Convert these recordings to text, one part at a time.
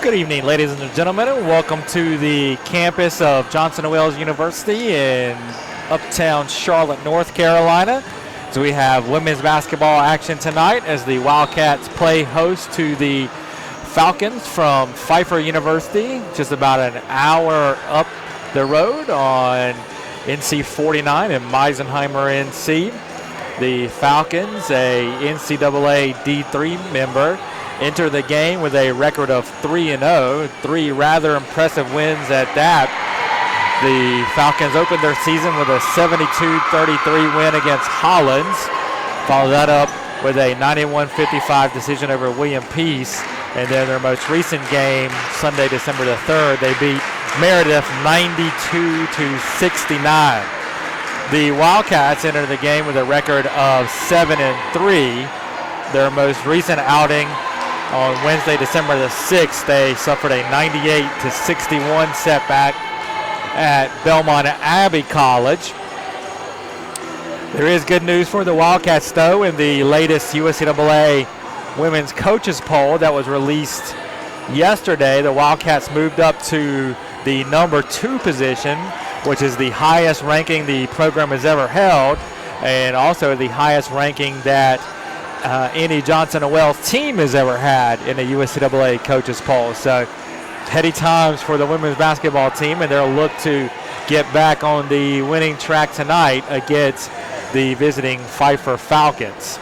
Good evening, ladies and gentlemen, and welcome to the campus of Johnson & Wales University in uptown Charlotte, North Carolina. So we have women's basketball action tonight as the Wildcats play host to the Falcons from Pfeiffer University, just about an hour up the road on NC 49 in Meisenheimer, NC. The Falcons, a NCAA D3 member, enter the game with a record of 3-0, three rather impressive wins at that. The Falcons opened their season with a 72-33 win against Hollins. Followed that up with a 91-55 decision over William Peace. And then their most recent game, Sunday, December the 3rd, they beat Meredith 92-69. The Wildcats entered the game with a record of 7-3. Their most recent outing on Wednesday, December the 6th, they suffered a 98-61 setback at Belmont Abbey College. There is good news for the Wildcats, though, in the latest USCAA Women's Coaches Poll that was released yesterday. The Wildcats moved up to the number 2 position, which is the highest ranking the program has ever held, and also the highest ranking that any Johnson & Wales team has ever had in a USCAA coaches poll. So heady times for the women's basketball team, and they'll look to get back on the winning track tonight against the visiting Pfeiffer Falcons.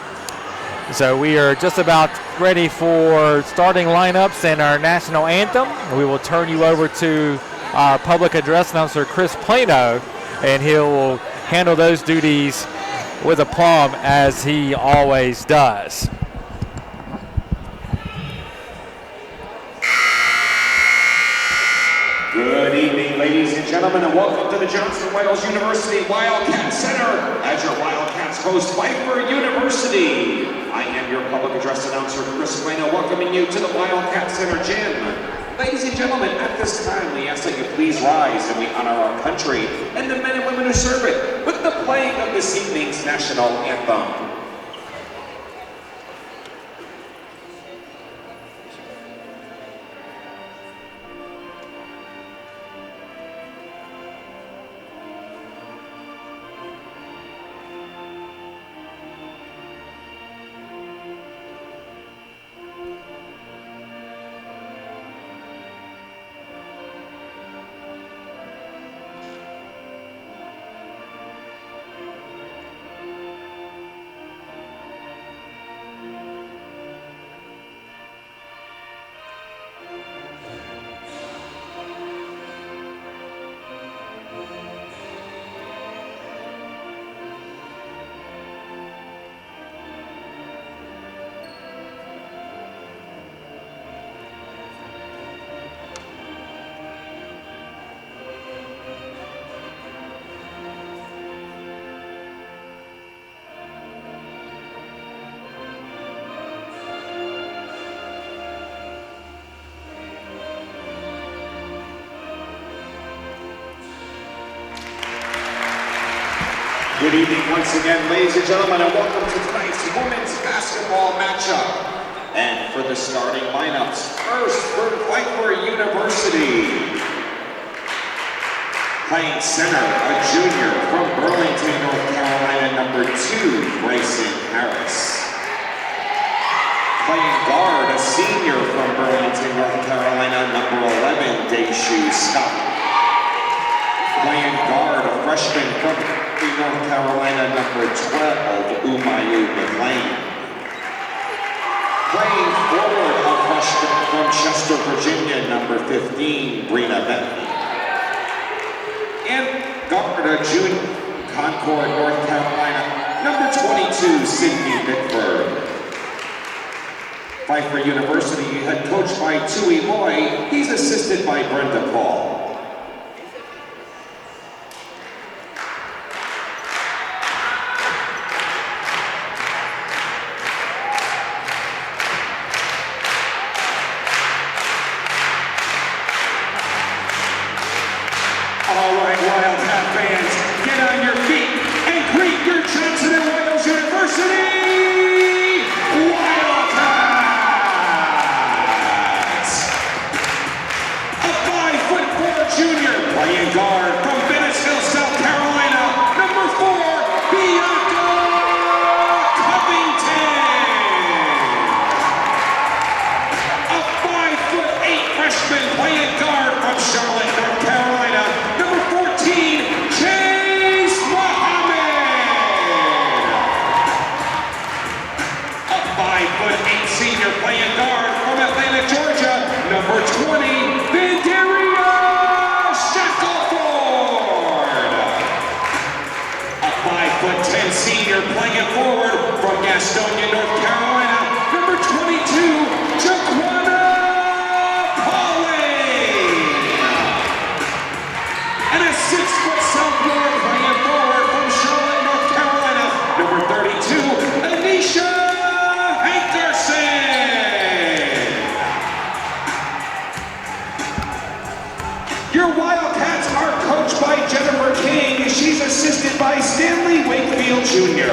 So we are just about ready for starting lineups and our national anthem. We will turn you over to our public address announcer, Chris Plano, and he will handle those duties with aplomb as he always does. Good evening, ladies and gentlemen, and welcome to the Johnson & Wales University Wildcat Center as your Wildcats host Pfeiffer University. I am your public address announcer, Chris Plano, welcoming you to the Wildcat Center gym. Ladies and gentlemen, at this time, we ask that you please rise and we honor our country and the men and women who serve it with the playing of this evening's national anthem. Good evening once again, ladies and gentlemen, and welcome to tonight's women's basketball matchup. And for the starting lineups, first for Pfeiffer University. Playing center, a junior from Burlington, North Carolina, number 2, Bryson Harris. Playing guard, a senior from Burlington, North Carolina, number 11, Daishu Scott. Playing guard, a freshman from North Carolina, number 12, Umayu McLean. Playing forward, a freshman from Chester, Virginia, number 15, Brina Bentley. And guard, a junior, Concord, North Carolina, number 22, Sydney Bickford. Pfeiffer University, head coached by Tui Loy, he's assisted by Brenda Paul. All right, Wildcat fans, get on your feet and greet your Johnson & Wales University Wildcats! and senior, playing it forward from Gastonia, North Carolina, number 22, Jaquana Pauling. And a 6-foot sophomore playing forward from Charlotte, North Carolina, number 32, Anisha Hankerson. Your Wildcats are coached by Jennifer King. She's assisted by Stanley Wakefield Jr.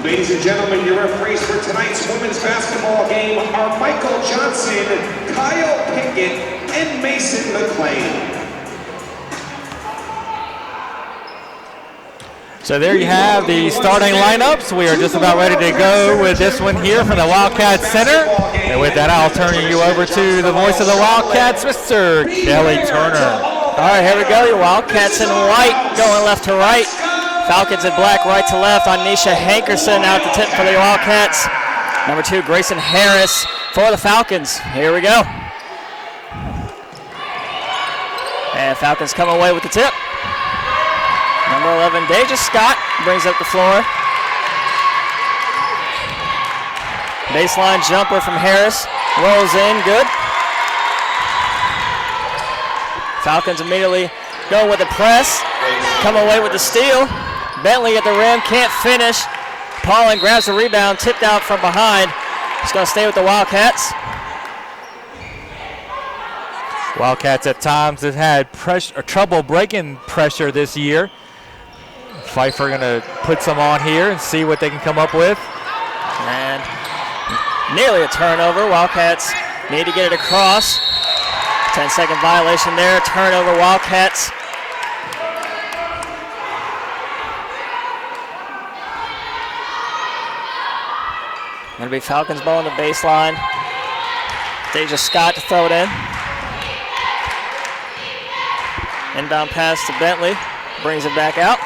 Ladies and gentlemen, your referees for tonight's women's basketball game are Michael Johnson, Kyle Pickett, and Mason McLean. So there you have the starting lineups. We are just about ready to go with this one here from the Wildcats Center. And with that, I'll turn you over to the voice of the Wildcats, Mr. Kelly Turner. All right, here we go. Your Wildcats in white going left to right. Falcons in black right to left. Anisha Hankerson out the tip for the Wildcats. Number 2, Grayson Harris for the Falcons. Here we go. And Falcons come away with the tip. Number 11, Deja Scott brings up the floor. Baseline jumper from Harris. Rolls in, good. Falcons immediately go with the press. Come away with the steal. Bentley at the rim, can't finish. Pauling grabs the rebound, tipped out from behind. He's going to stay with the Wildcats. Wildcats at times have had trouble breaking pressure this year. Pfeiffer going to put some on here and see what they can come up with. And nearly a turnover. Wildcats need to get it across. 10-second violation there. Turnover, Wildcats. Going to be Falcons ball on the baseline. Deja Scott to throw it in. Inbound pass to Bentley. Brings it back out.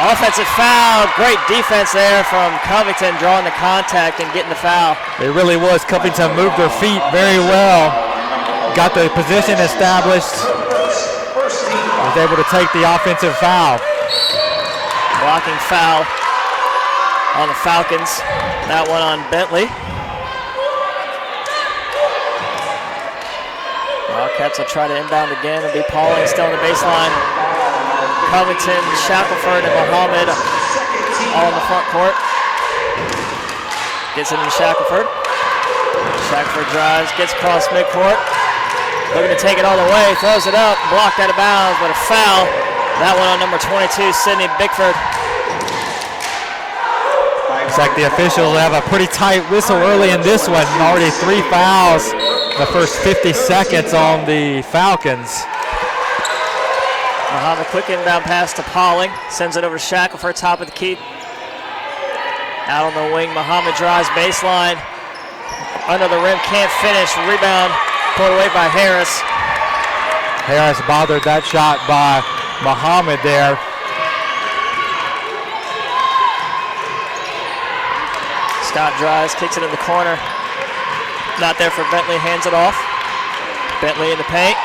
Offensive foul. Great defense there from Covington, drawing the contact and getting the foul. It really was. Covington moved her feet very well. Got the position established. Was able to take the offensive foul. Blocking foul on the Falcons. That one on Bentley. Wildcats will try to inbound again. It'll be Pauling still on the baseline. Covington, Shackelford, and Muhammad all in the front court. Gets it into Shackelford. Shackelford drives, gets across midcourt. Looking to take it all the way, throws it up, blocked out of bounds, but a foul. That one on number 22, Sydney Bickford. Looks like the officials have a pretty tight whistle early in this one. Already 3 fouls the first 50 seconds on the Falcons. Muhammad, quick inbound pass to Pauling. Sends it over to Shackelford, top of the key. Out on the wing, Muhammad drives baseline. Under the rim, can't finish. Rebound pulled away by Harris. Harris bothered that shot by Muhammad there. Scott drives, kicks it in the corner. Not there for Bentley, hands it off. Bentley in the paint.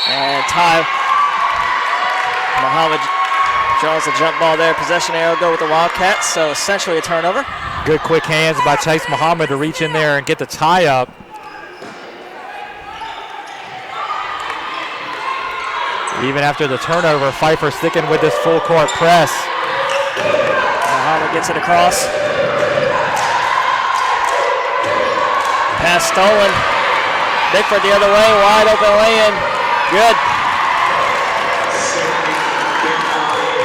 And Ty Muhammad draws the jump ball there. Possession arrow go with the Wildcats, so essentially a turnover. Good quick hands by Chase Muhammad to reach in there and get the tie up. Even after the turnover, Pfeiffer sticking with this full court press. Muhammad gets it across. Pass stolen. Bickford the other way, wide open lay-in. Good.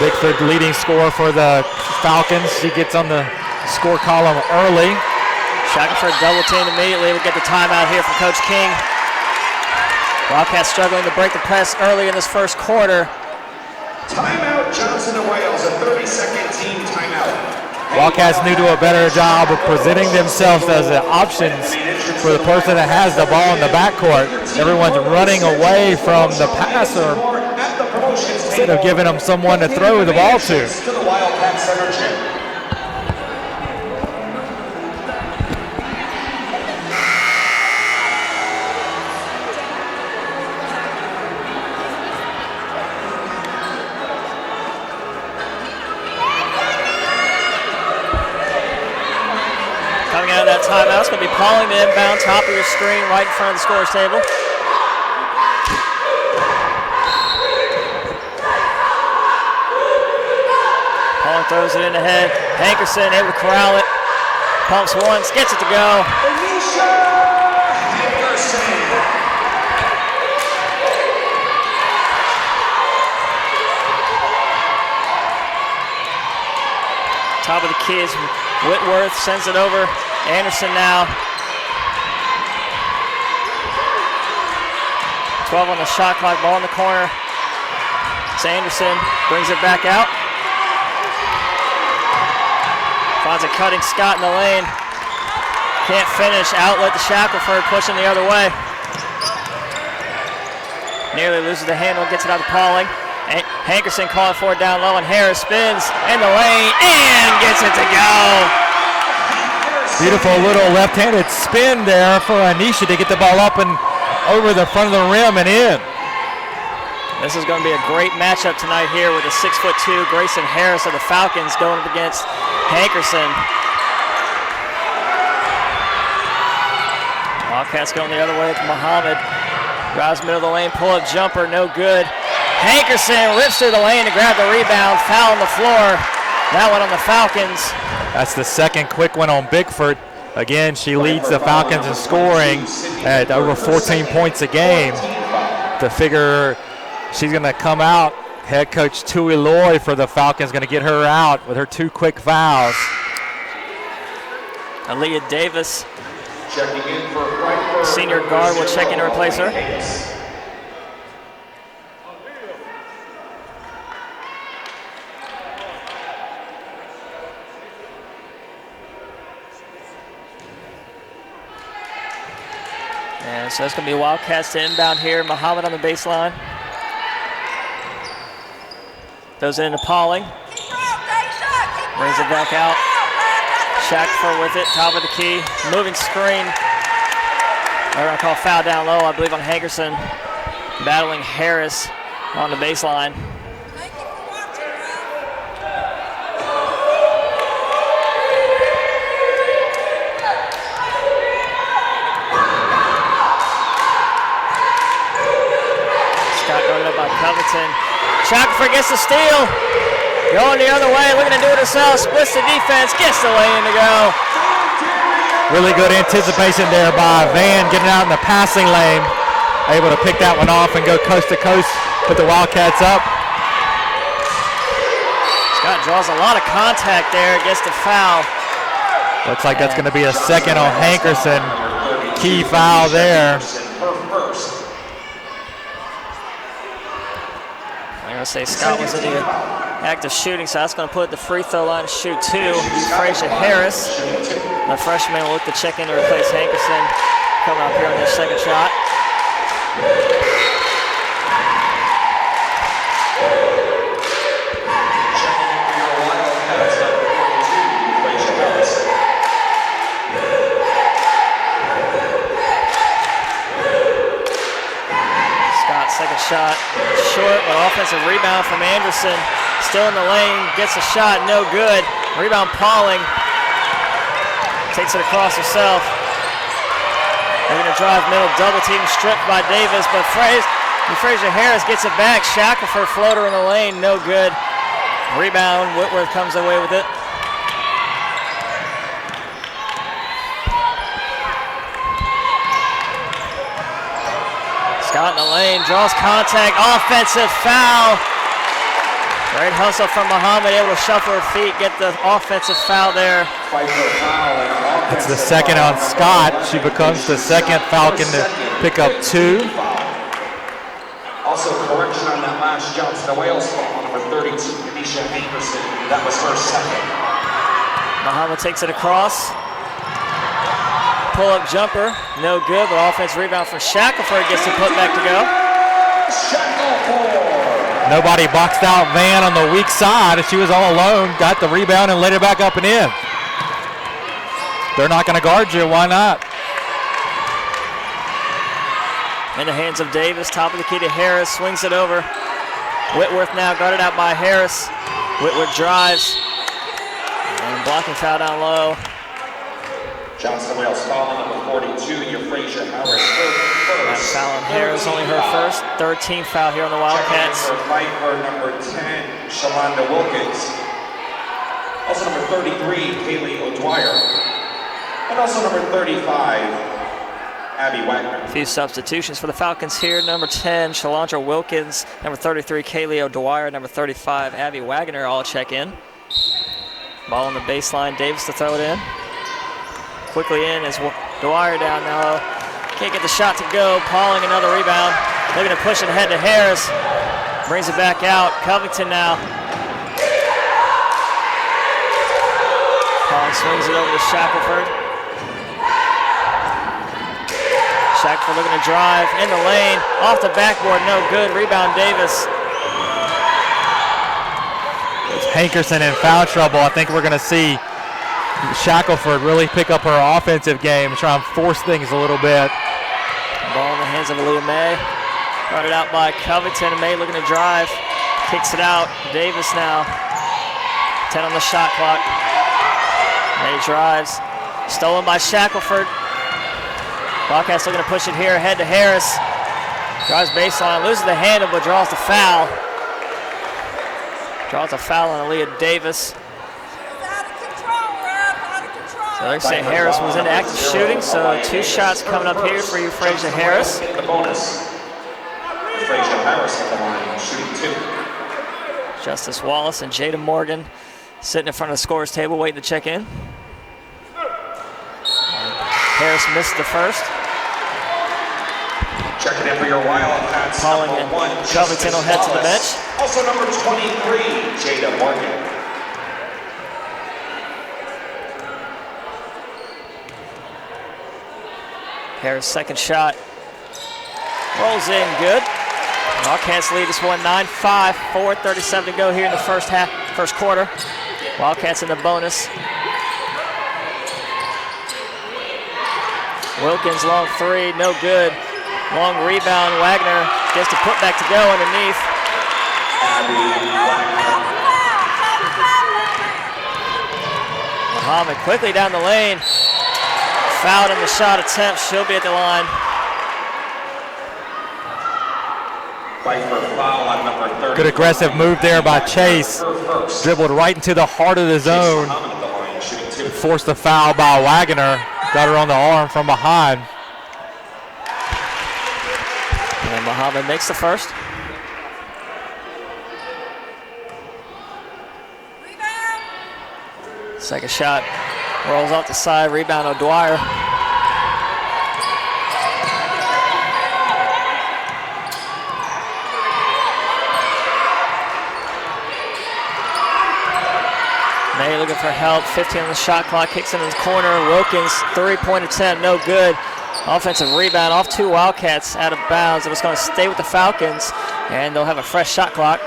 Bickford leading scorer for the Falcons. She gets on the score column early. Shackelford double teamed immediately. We'll get the timeout here from Coach King. Wildcats struggling to break the press early in this first quarter. Timeout, Johnson and Wales, a 30-second team timeout. Wildcats need to do a better job of presenting themselves as options for the person that has the ball in the backcourt. Everyone's running away from the passer instead of giving them someone to throw the ball to. that timeout. It's going to be Pauling to inbound, top of your screen, right in front of the scorer's table. Pauling throws it in the head. Hankerson able to corral it. Pumps once, gets it to go. Top of the key is Whitworth, sends it over. Anderson now. 12 on the shot clock, ball in the corner. It's Anderson, brings it back out. Finds a cutting Scott in the lane. Can't finish, outlet to Shackelford, pushing the other way. Nearly loses the handle, gets it out to Pauling. Hankerson calling for it down low, and Harris spins in the lane and gets it to go. Beautiful little left-handed spin there for Anisha to get the ball up and over the front of the rim and in. This is going to be a great matchup tonight here with the 6'2" Grayson Harris of the Falcons going up against Hankerson. Wildcats going the other way with Muhammad. Drives middle of the lane, pull-up jumper, no good. Hankerson rips through the lane to grab the rebound, foul on the floor. That one on the Falcons. That's the second quick one on Bickford. Again, she leads the Falcons in scoring at over 14 points a game. To figure she's going to come out, head coach Tui Loy for the Falcons going to get her out with her 2 quick fouls. Aaliyah Davis, senior guard, will check in to replace her. And so it's going to be Wildcats to inbound here. Muhammad on the baseline. Throws it into Pauling. Brings it back out. Shackelford with it, top of the key. Moving screen. They're going to call foul down low, I believe, on Hankerson. Battling Harris on the baseline. By Covington. Shackelford gets the steal. Going the other way, looking to do it herself. Splits the defense, gets the lane to go. Really good anticipation there by Van, getting out in the passing lane. Able to pick that one off and go coast to coast, put the Wildcats up. Scott draws a lot of contact there, gets the foul. Looks like that's going to be a second on Hankerson. Key foul there. I'm going to say Scott was in the act of shooting, so that's going to put the free throw line to shoot 2. Frazier Harris, the freshman, will look to check in to replace Hankerson, coming up here on this second shot. Second shot short, but offensive rebound from Anderson. Still in the lane, gets a shot, no good. Rebound Pauling. Takes it across herself. They're going to drive middle, double team, stripped by Davis, but Frazier Harris gets it back. Shackelford floater in the lane, no good. Rebound, Whitworth comes away with it. Scott in the lane, draws contact, offensive foul. Great hustle from Muhammad, able to shuffle her feet, get the offensive foul there. It's the second on Scott. She becomes the second Falcon to pick up 2. Also, correction on that last jump, the Wales ball, number 32, Anisha Hankerson. That was her second. Muhammad takes it across. Pull-up jumper, no good, but offense rebound for Shackelford, gets the putback to go. Nobody boxed out Van on the weak side, and she was all alone, got the rebound and laid it back up and in. They're not going to guard you, why not? In the hands of Davis, top of the key to Harris, swings it over. Whitworth now guarded out by Harris. Whitworth drives, and blocking foul down low. Johnson Wales foul on number 42, your Frazier Harris first. Foul on Harris, only her first. Third team foul here on the Wildcats. Checking in for Pfeiffer, number 10, Shalonda Wilkins. Also number 33, Kaylee O'Dwyer. And also number 35, Abby Wagner. A few substitutions for the Falcons here. Number 10, Shalondra Wilkins. Number 33, Kaylee O'Dwyer. Number 35, Abby Wagner all check in. Ball on the baseline, Davis to throw it in. Quickly in as Dwyer down now. Can't get the shot to go. Pauling another rebound. Looking to push it ahead to Harris. Brings it back out. Covington now. Pauling swings it over to Shackelford. Shackelford looking to drive in the lane. Off the backboard, no good. Rebound Davis. Hankerson in foul trouble. I think we're going to see Shackelford really pick up her offensive game, try and force things a little bit. Ball in the hands of Aaliyah May. Brought it out by Covington. May looking to drive. Kicks it out. Davis now. 10 on the shot clock. May drives. Stolen by Shackelford. Wildcats looking to push it here ahead to Harris. Drives baseline. Loses the handle but draws the foul. Draws a foul on Aaliyah Davis. So they're saying Harris was into active shooting, so 2 shots coming up here for you, Frazier Harris. The bonus. Frazier Harris at the line, shooting 2. Justice Wallace and Jada Morgan sitting in front of the scorer's table waiting to check in. Harris missed the first. Checking in for your Wildcats. Pauling and Covington will head to the bench. Also number 23, Jada Morgan. Harris' second shot rolls in good. Wildcats lead this one 9-5, 4:37 to go here in the first quarter. Wildcats in the bonus. Wilkins long 3, no good. Long rebound, Wagner gets the putback to go underneath. Muhammad quickly down the lane. Fouled in the shot attempt, she'll be at the line. Pfeiffer foul on number 30. Good aggressive move there by Chase. Dribbled right into the heart of the zone. Forced the foul by Wagner. Got her on the arm from behind. And Muhammad makes the first. Second shot rolls off the side, rebound O'Dwyer. May looking for help, 15 on the shot clock, kicks it in the corner. Wilkins, 3-point attempt, no good. Offensive rebound off 2 Wildcats out of bounds. It was going to stay with the Falcons, and they'll have a fresh shot clock.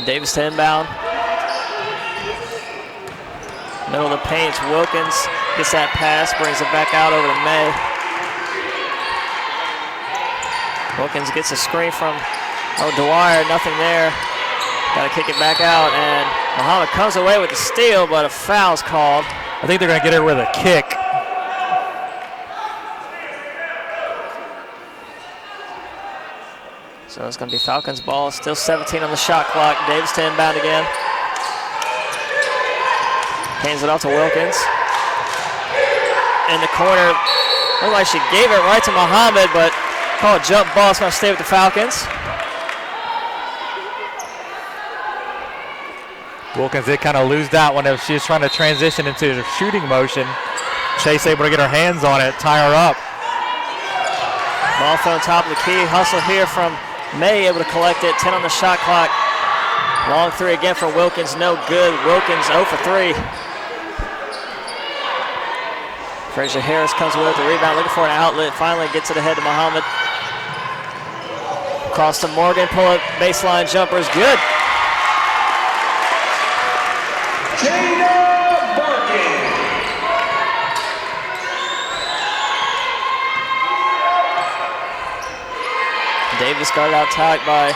Davis to inbound. Middle of the paint, Wilkins gets that pass, brings it back out over to May. Wilkins gets a screen from O'Dwyer, nothing there. Got to kick it back out, and Muhammad comes away with the steal, but a foul's called. I think they're going to get her with a kick. So it's going to be Falcons ball. Still 17 on the shot clock. Davis to inbound again. Hands it off to Wilkins. In the corner. Looked like she gave it right to Muhammad, but called a jump ball. It's going to stay with the Falcons. Wilkins did kind of lose that one. She was trying to transition into the shooting motion. Chase able to get her hands on it, tie her up. Ball thrown top of the key. Hustle here from May, able to collect it. 10 on the shot clock. Long 3 again for Wilkins, no good. Wilkins 0 for 3. Frazier Harris comes away with the rebound, looking for an outlet. Finally gets it ahead to Muhammad. Cross to Morgan, pull up baseline jumper is good. Davis guarded out tight by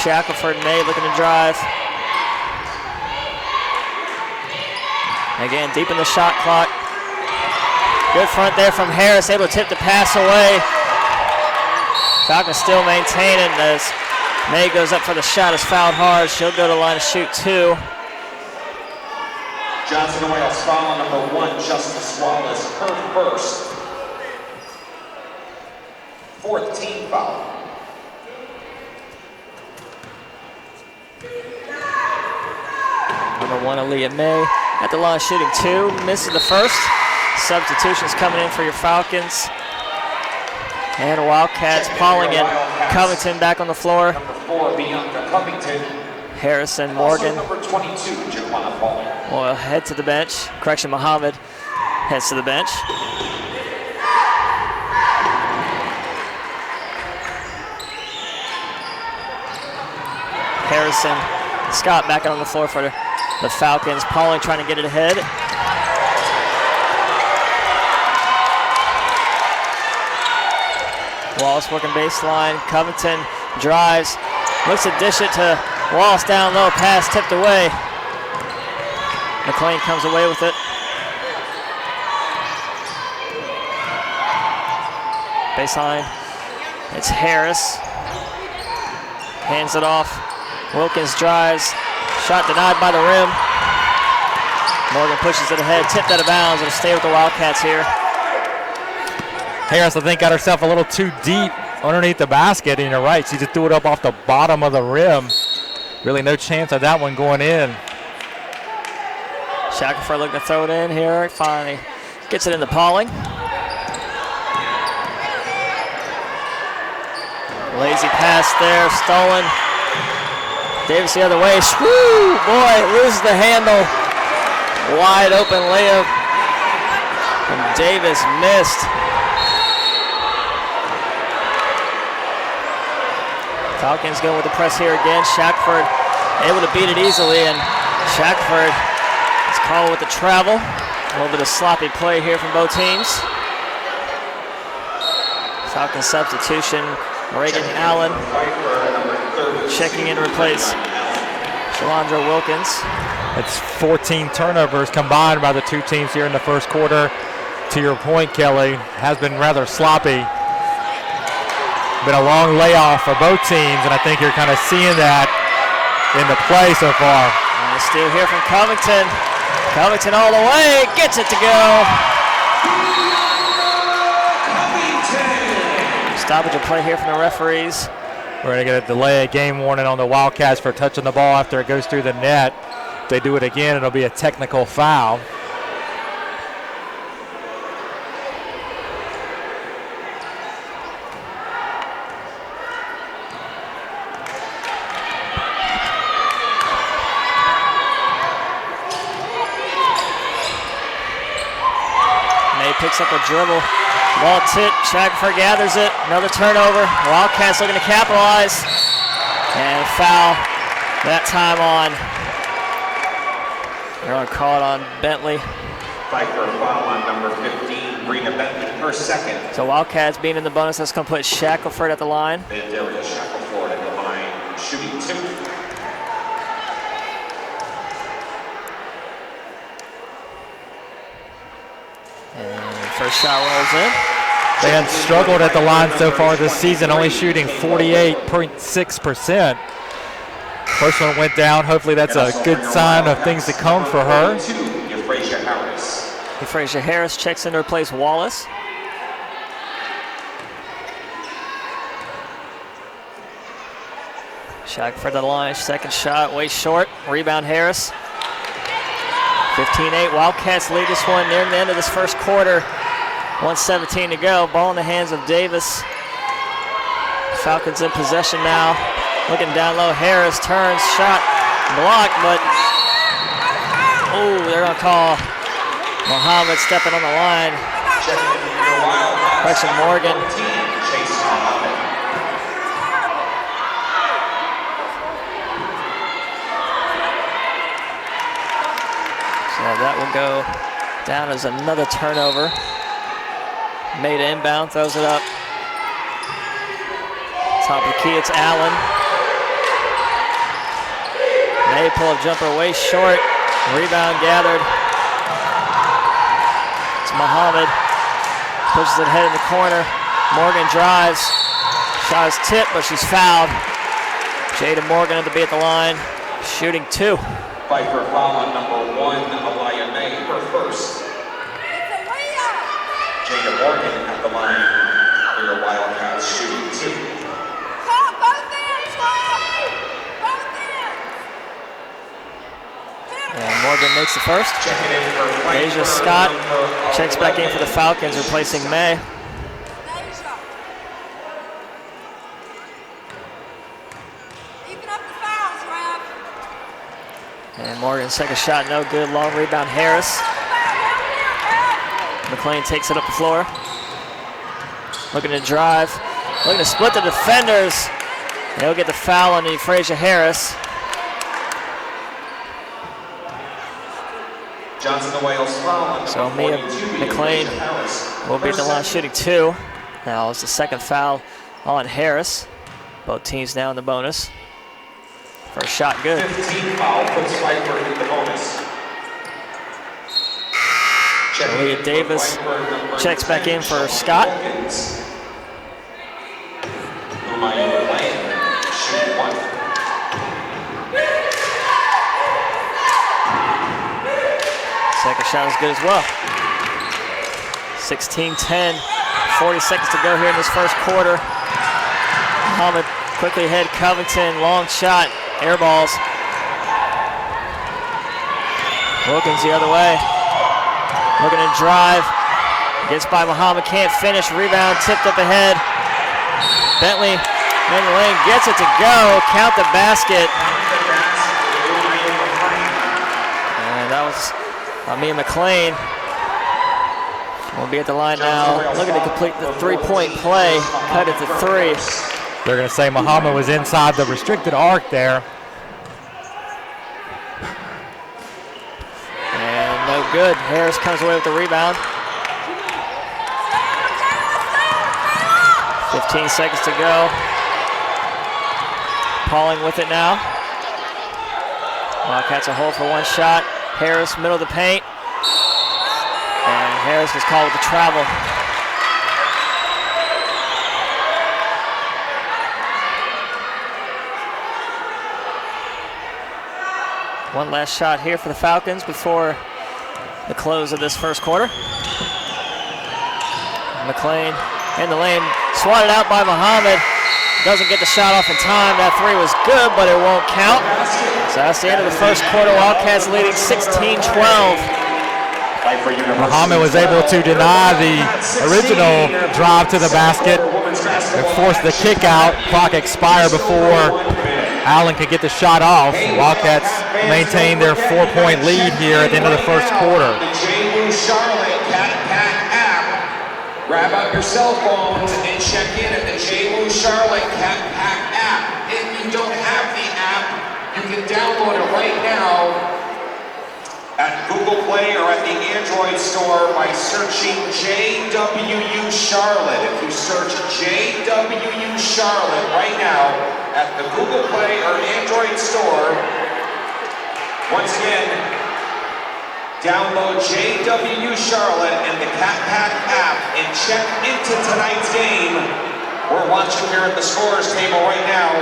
Shackelford. May looking to drive. Again, deep in the shot clock. Good front there from Harris, able to tip the pass away. Falcons still maintaining as May goes up for the shot, is fouled hard. She'll go to the line to shoot 2. Johnson and Wales foul on number 1, Justice Wallace, her first. 4th team foul. Number 1, Aaliyah May at the line shooting 2, misses the first. Substitutions coming in for your Falcons. And Wildcats, Pauling and Covington back on the floor. Number 4, Bianca Covington. Harrison, Morgan. Also number 22, Joanna Pauling. Will head to the bench. Correction, Muhammad heads to the bench. Harrison, Scott back out on the floor for the Falcons. Pauling trying to get it ahead. Wallace working baseline. Covington drives, looks to dish it to Wallace down low. Pass tipped away. McLean comes away with it. Baseline. It's Harris. Hands it off. Wilkins drives. Shot denied by the rim. Morgan pushes it ahead. Tipped out of bounds. It'll stay with the Wildcats here. Harris, I think, got herself a little too deep underneath the basket, and you're right. She just threw it up off the bottom of the rim. Really no chance of that one going in. Shackelford looking to throw it in here. Finally gets it into Pauling. Lazy pass there, stolen. Davis the other way. Woo! Boy, loses the handle. Wide open layup. And Davis missed. Falcons going with the press here again. Shackelford able to beat it easily, and Shackelford is called with the travel. A little bit of sloppy play here from both teams. Falcons substitution. Reagan Allen checking in to replace Shalandra Wilkins. It's 14 turnovers combined by the two teams here in the first quarter. To your point, Kelly, has been rather sloppy. Been a long layoff for both teams, and I think you're kind of seeing that in the play so far. And a steal here from Covington. Covington all the way, gets it to go. Stoppage of play here from the referees. We're going to get a delay, a game warning on the Wildcats for touching the ball after it goes through the net. If they do it again, it'll be a technical foul. May picks up a dribble. Ball tipped, Shackelford gathers it, another turnover. Wildcats looking to capitalize. And foul that time on. They're going to call it on Bentley. Pfeiffer foul on number 15, Brina Bentley, her second. So Wildcats being in the bonus, that's going to put Shackelford at the line. And Darius Shackelford at the line, shooting 2. First shot rolls in. They have struggled at the line so far this season, only shooting 48.6%. First one went down. Hopefully that's a good sign of things to come for her. Euphrasia Harris checks in to replace Wallace. Shackelford at the line, second shot, way short. Rebound Harris. 15-8, Wildcats lead this one near the end of this first quarter. 1:17 to go, ball in the hands of Davis. Falcons in possession now. Looking down low, Harris turns, shot, blocked, but they're gonna call Muhammad stepping on the line. Correction, Morgan. So that will go down as another turnover. Made inbound, throws it up. Top of the key, it's Allen. May pull a jumper way short. Rebound gathered Muhammad pushes it ahead in the corner. Morgan drives. Shot is tipped, but she's fouled. Jada Morgan at the line, shooting 2. Pfeiffer foul on number 1, Aliyah May, her first. Jada Morgan at the line for your Wildcats, shooting 2. And Morgan makes the first. Asia Scott checks back in for the Falcons, replacing May. And Morgan's second shot, no good. Long rebound, Harris. McLean takes it up the floor. Looking to drive. Looking to split the defenders. They'll get the foul on Frazier Harris. Johnson the Wales foul. So Mia McLean will be at the line shooting 2. Now it's the second foul on Harris. Both teams now in the bonus. First shot good. 15 foul puts Pfeiffer in the bonus. Leah Davis checks back in for Scott. Second shot is good as well. 16-10, 40 seconds to go here in this first quarter. Muhammad quickly ahead, Covington, long shot, air balls. Wilkins the other way. Looking to drive. Gets by Muhammad, can't finish. Rebound tipped up ahead. Bentley in the lane, gets it to go. Count the basket. And that was Mia McLean. We'll be at the line now, looking to complete the three-point play. Cut it to 3. They're going to say Muhammad was inside the restricted arc there. And no good. Harris comes away with the rebound. 15 seconds to go. Pauling with it now. Wildcats a hold for one shot. Harris, middle of the paint. And Harris was called with the travel. One last shot here for the Falcons before the close of this first quarter. McLean in the lane, swatted out by Muhammad. Doesn't get the shot off in time. That 3 was good, but it won't count. So that's the end of the first quarter. Wildcats leading 16-12. Muhammad was able to deny the original drive to the basket and force the kick out. Clock expired before Allen could get the shot off. Wildcats maintain their 4-point lead here at the end of the first quarter. The JWU Charlotte Cat app. Grab out your cell phones and check in at the JWU Charlotte Cat app. If you don't have the app, you can download it right now at Google Play or at the Android store by searching JWU Charlotte. If you search JWU Charlotte right now at the Google Play or Android store, once again, download JWU Charlotte and the Cat Pack app and check into tonight's game. We're watching here at the scorers table right now.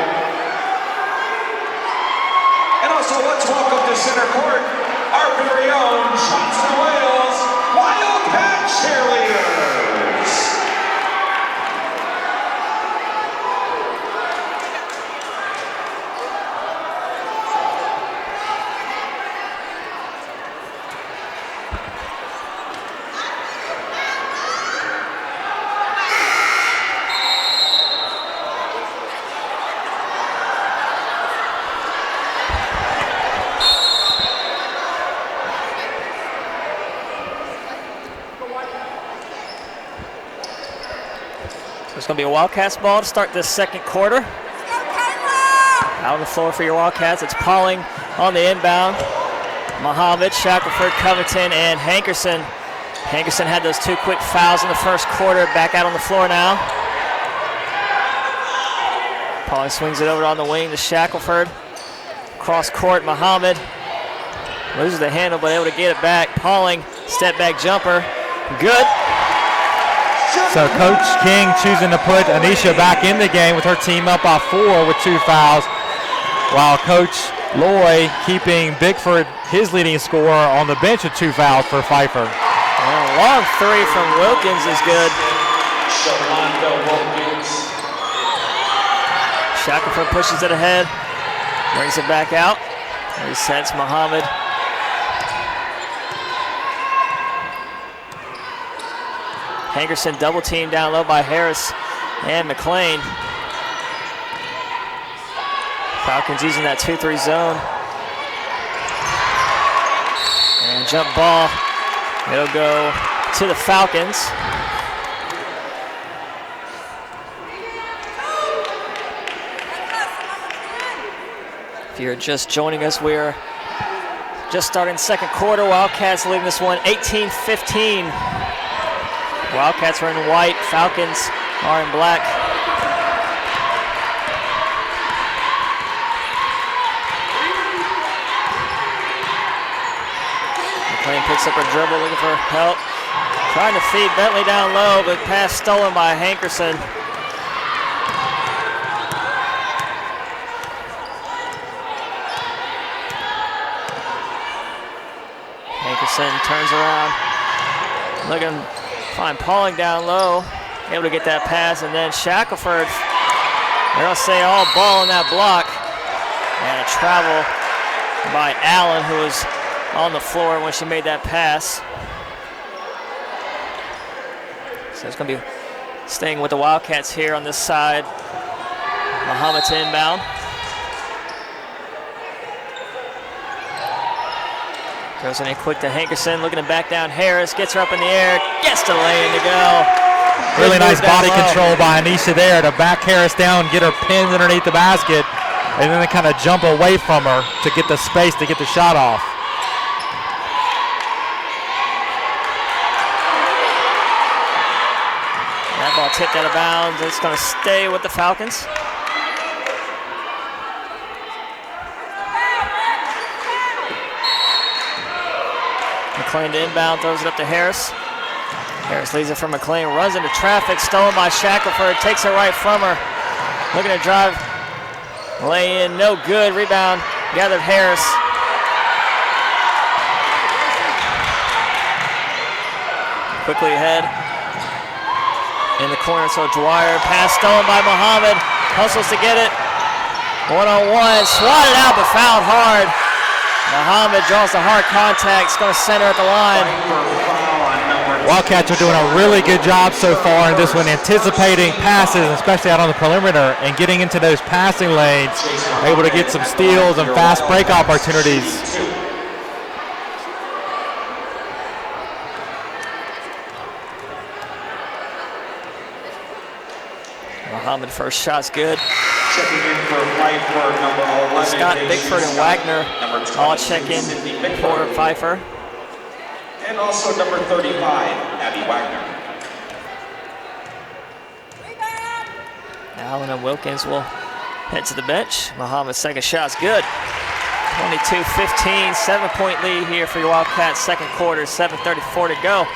And also, let's welcome to center court our very own Johnson Wales Wildcat cheerleaders. It's going to be a Wildcats ball to start this second quarter. Out on the floor for your Wildcats, it's Pauling on the inbound. Muhammad, Shackelford, Covington, and Hankerson. Hankerson had those 2 quick fouls in the first quarter. Back out on the floor now. Pauling swings it over on the wing to Shackelford. Cross court, Muhammad loses the handle, but able to get it back. Pauling, step back jumper. Good. So Coach King choosing to put Anisha back in the game with her team up by 4 with 2 fouls, while Coach Loy keeping Bickford, his leading scorer, on the bench with 2 fouls for Pfeiffer. And a long 3 from Wilkins is good. Shackelford pushes it ahead, brings it back out, resets Muhammad. Hankerson double team down low by Harris and McLean. Falcons using that 2-3 zone. And jump ball. It'll go to the Falcons. If you're just joining us, we're just starting second quarter. Wildcats leading this one 18-15. Wildcats are in white, Falcons are in black. McLean picks up her dribble, looking for help. Trying to feed Bentley down low, but pass stolen by Hankerson. Hankerson turns around, looking, find Pauling down low, able to get that pass, and then Shackelford, they're gonna say all ball on that block, and a travel by Allen, who was on the floor when she made that pass. So it's gonna be staying with the Wildcats here on this side. Muhammad's inbound. Throws it in quick to Hankerson, looking to back down Harris, gets her up in the air, gets the lane to go. Really nice body control by Anisha there to back Harris down, get her pinned underneath the basket, and then kind of jump away from her to get the space to get the shot off. That ball tipped out of bounds. It's going to stay with the Falcons. McLean to inbound, throws it up to Harris. Harris leaves it for McLean, runs into traffic, stolen by Shackelford, takes it right from her. Looking to drive, lay in, no good. Rebound, gathered Harris. Quickly ahead. In the corner, so Dwyer, pass stolen by Muhammad, hustles to get it. One-on-one, swatted out but fouled hard. Muhammad draws the hard contact, it's going to center at the line. Wildcats are doing a really good job so far in this one, anticipating passes, especially out on the perimeter, and getting into those passing lanes, able to get some steals and fast break opportunities. Muhammad, first shot's good. Checking in for Pfeiffer, number 11. Scott, Bickford, and Wagner all check in for Pfeiffer. And also number 35, Abby Wagner. Allen and Wilkins will head to the bench. Muhammad's second shot's good. 22-15, 7-point lead here for your Wildcats. Second quarter, 7:34 to go.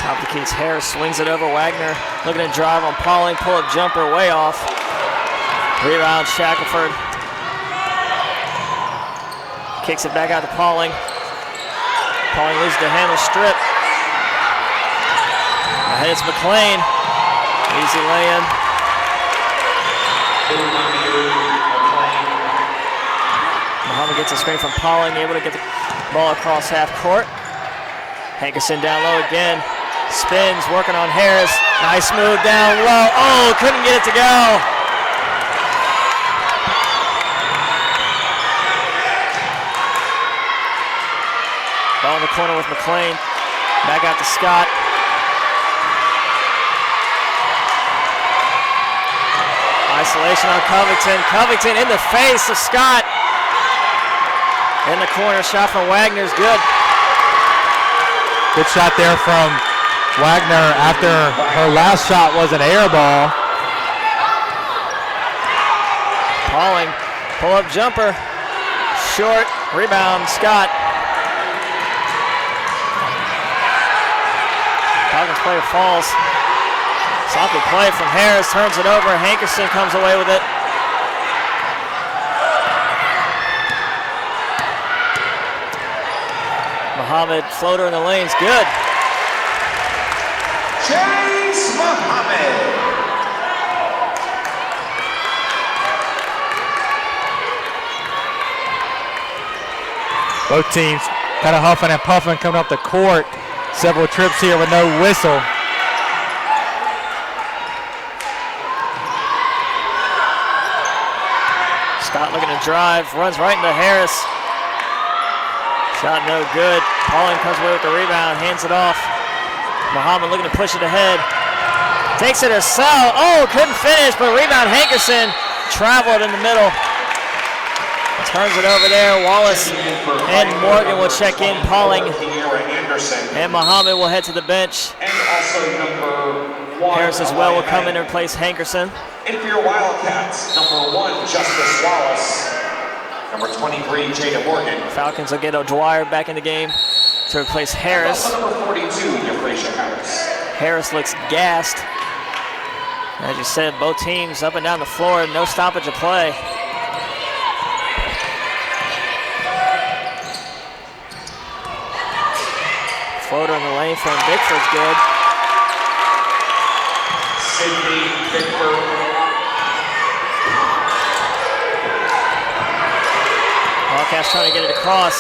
Top of the keys, Harris swings it over Wagner. Looking to drive on Pauling, pull-up jumper way off. Rebound, Shackelford. Kicks it back out to Pauling. Pauling loses the handle, strip. Ahead it's McLean. Easy lay-in. Muhammad gets a screen from Pauling, able to get the ball across half court. Hankerson down low again. Spins, working on Harris. Nice move down low. Oh, couldn't get it to go. Ball in the corner with McLean. Back out to Scott. Isolation on Covington. Covington in the face of Scott. In the corner, shot from Wagner's good. Good shot there from Wagner after her last shot was an air ball. Pauling, pull-up jumper. short. Rebound, Scott. Falcons player falls. Sloppy play from Harris, turns it over. Hankerson comes away with it. Muhammad, floater in the lanes, good. Chase Muhammad. Both teams kind of huffing and puffing coming up the court. Several trips here with no whistle. Scott looking to drive, runs right into Harris. Shot no good. Pauling comes away with the rebound, hands it off. Muhammad looking to push it ahead. Takes it to Sal. Oh, couldn't finish, but rebound Hankerson traveled in the middle. Turns it over there. Wallace and Morgan will check in. Pauling and Muhammad will head to the bench. And also number 1. Harris as well will come in and replace Hankerson. In for your Wildcats, number 1, Justice Wallace. Number 23, Jada Morgan. Falcons will get O'Dwyer back in the game to replace Harris. Also number 42, Euphrasia Harris. Harris looks gassed. As you said, both teams up and down the floor, no stoppage of play. Floater in the lane from Bickford's good. Sydney Bickford. Wildcats trying to get it across.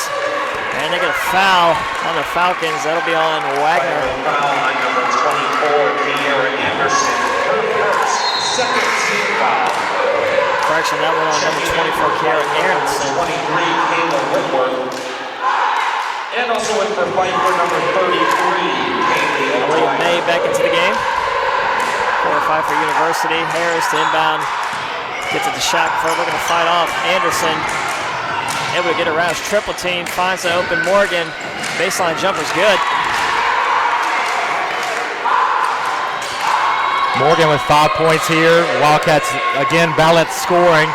And they get a foul on the Falcons. That'll be on Wagner. Foul on number 24, Kiera Anderson. Her first, second team foul. Correction, that one on number 24, Kiera Anderson. 23, Kayla Whitworth. And also in for Pfeiffer, number 33, Kaylee William May back into the game. 4 or 5 for University. Harris to inbound. Gets at the shot before looking to fight off. Anderson able to get around his triple team. Finds the open Morgan. Baseline jumper's good. Morgan with 5 points here. Wildcats again balanced scoring.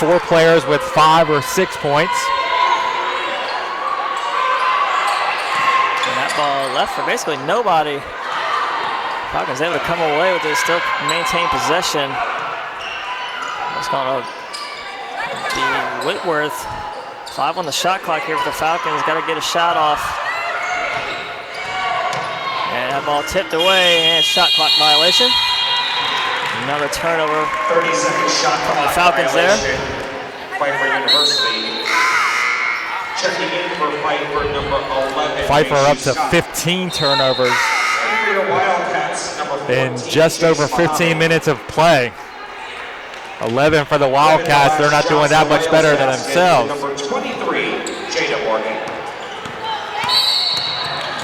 4 players with 5 or 6 points. Ball left for basically nobody. Falcons able to come away with it, still maintain possession. It's going to be Whitworth. 5 on the shot clock here for the Falcons. Got to get a shot off. And that ball tipped away and shot clock violation. Another turnover. 30-second shot from the Falcons there. Pfeiffer University. Checking in for Pfeiffer, number 11. Pfeiffer up to 15 turnovers in just over 15 minutes of play. 11 for the Wildcats. They're not doing that much better than themselves. Number 23, Jada Morgan.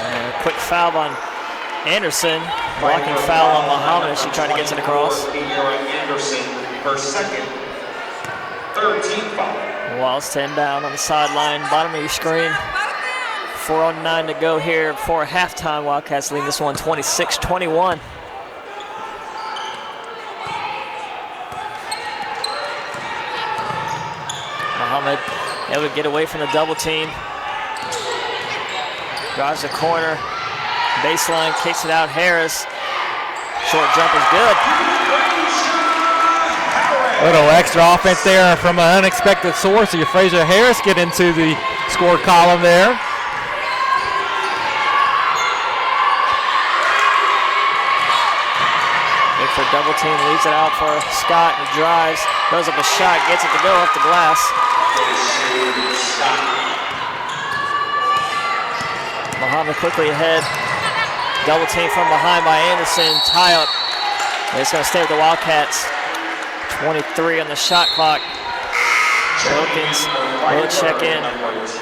And a quick foul on Anderson. Blocking foul on Muhammad. She tried to get to the cross. Anderson, her second, 13th foul. Wallace to inbound on the sideline, bottom of your screen. 4:09 to go here before halftime. Wildcats lead this one 26-21. Muhammad able to get away from the double team. Drives the corner. Baseline, kicks it out. Harris. Short jumper's good. Little extra offense there from an unexpected source. Euphrasia Harris get into the score column there. Bickford double team, leaves it out for Scott. He drives, throws up a shot, gets it to go off the glass. Muhammad quickly ahead. Double team from behind by Anderson. Tie up. It's going to stay with the Wildcats. 23 on the shot clock. Wilkins will check in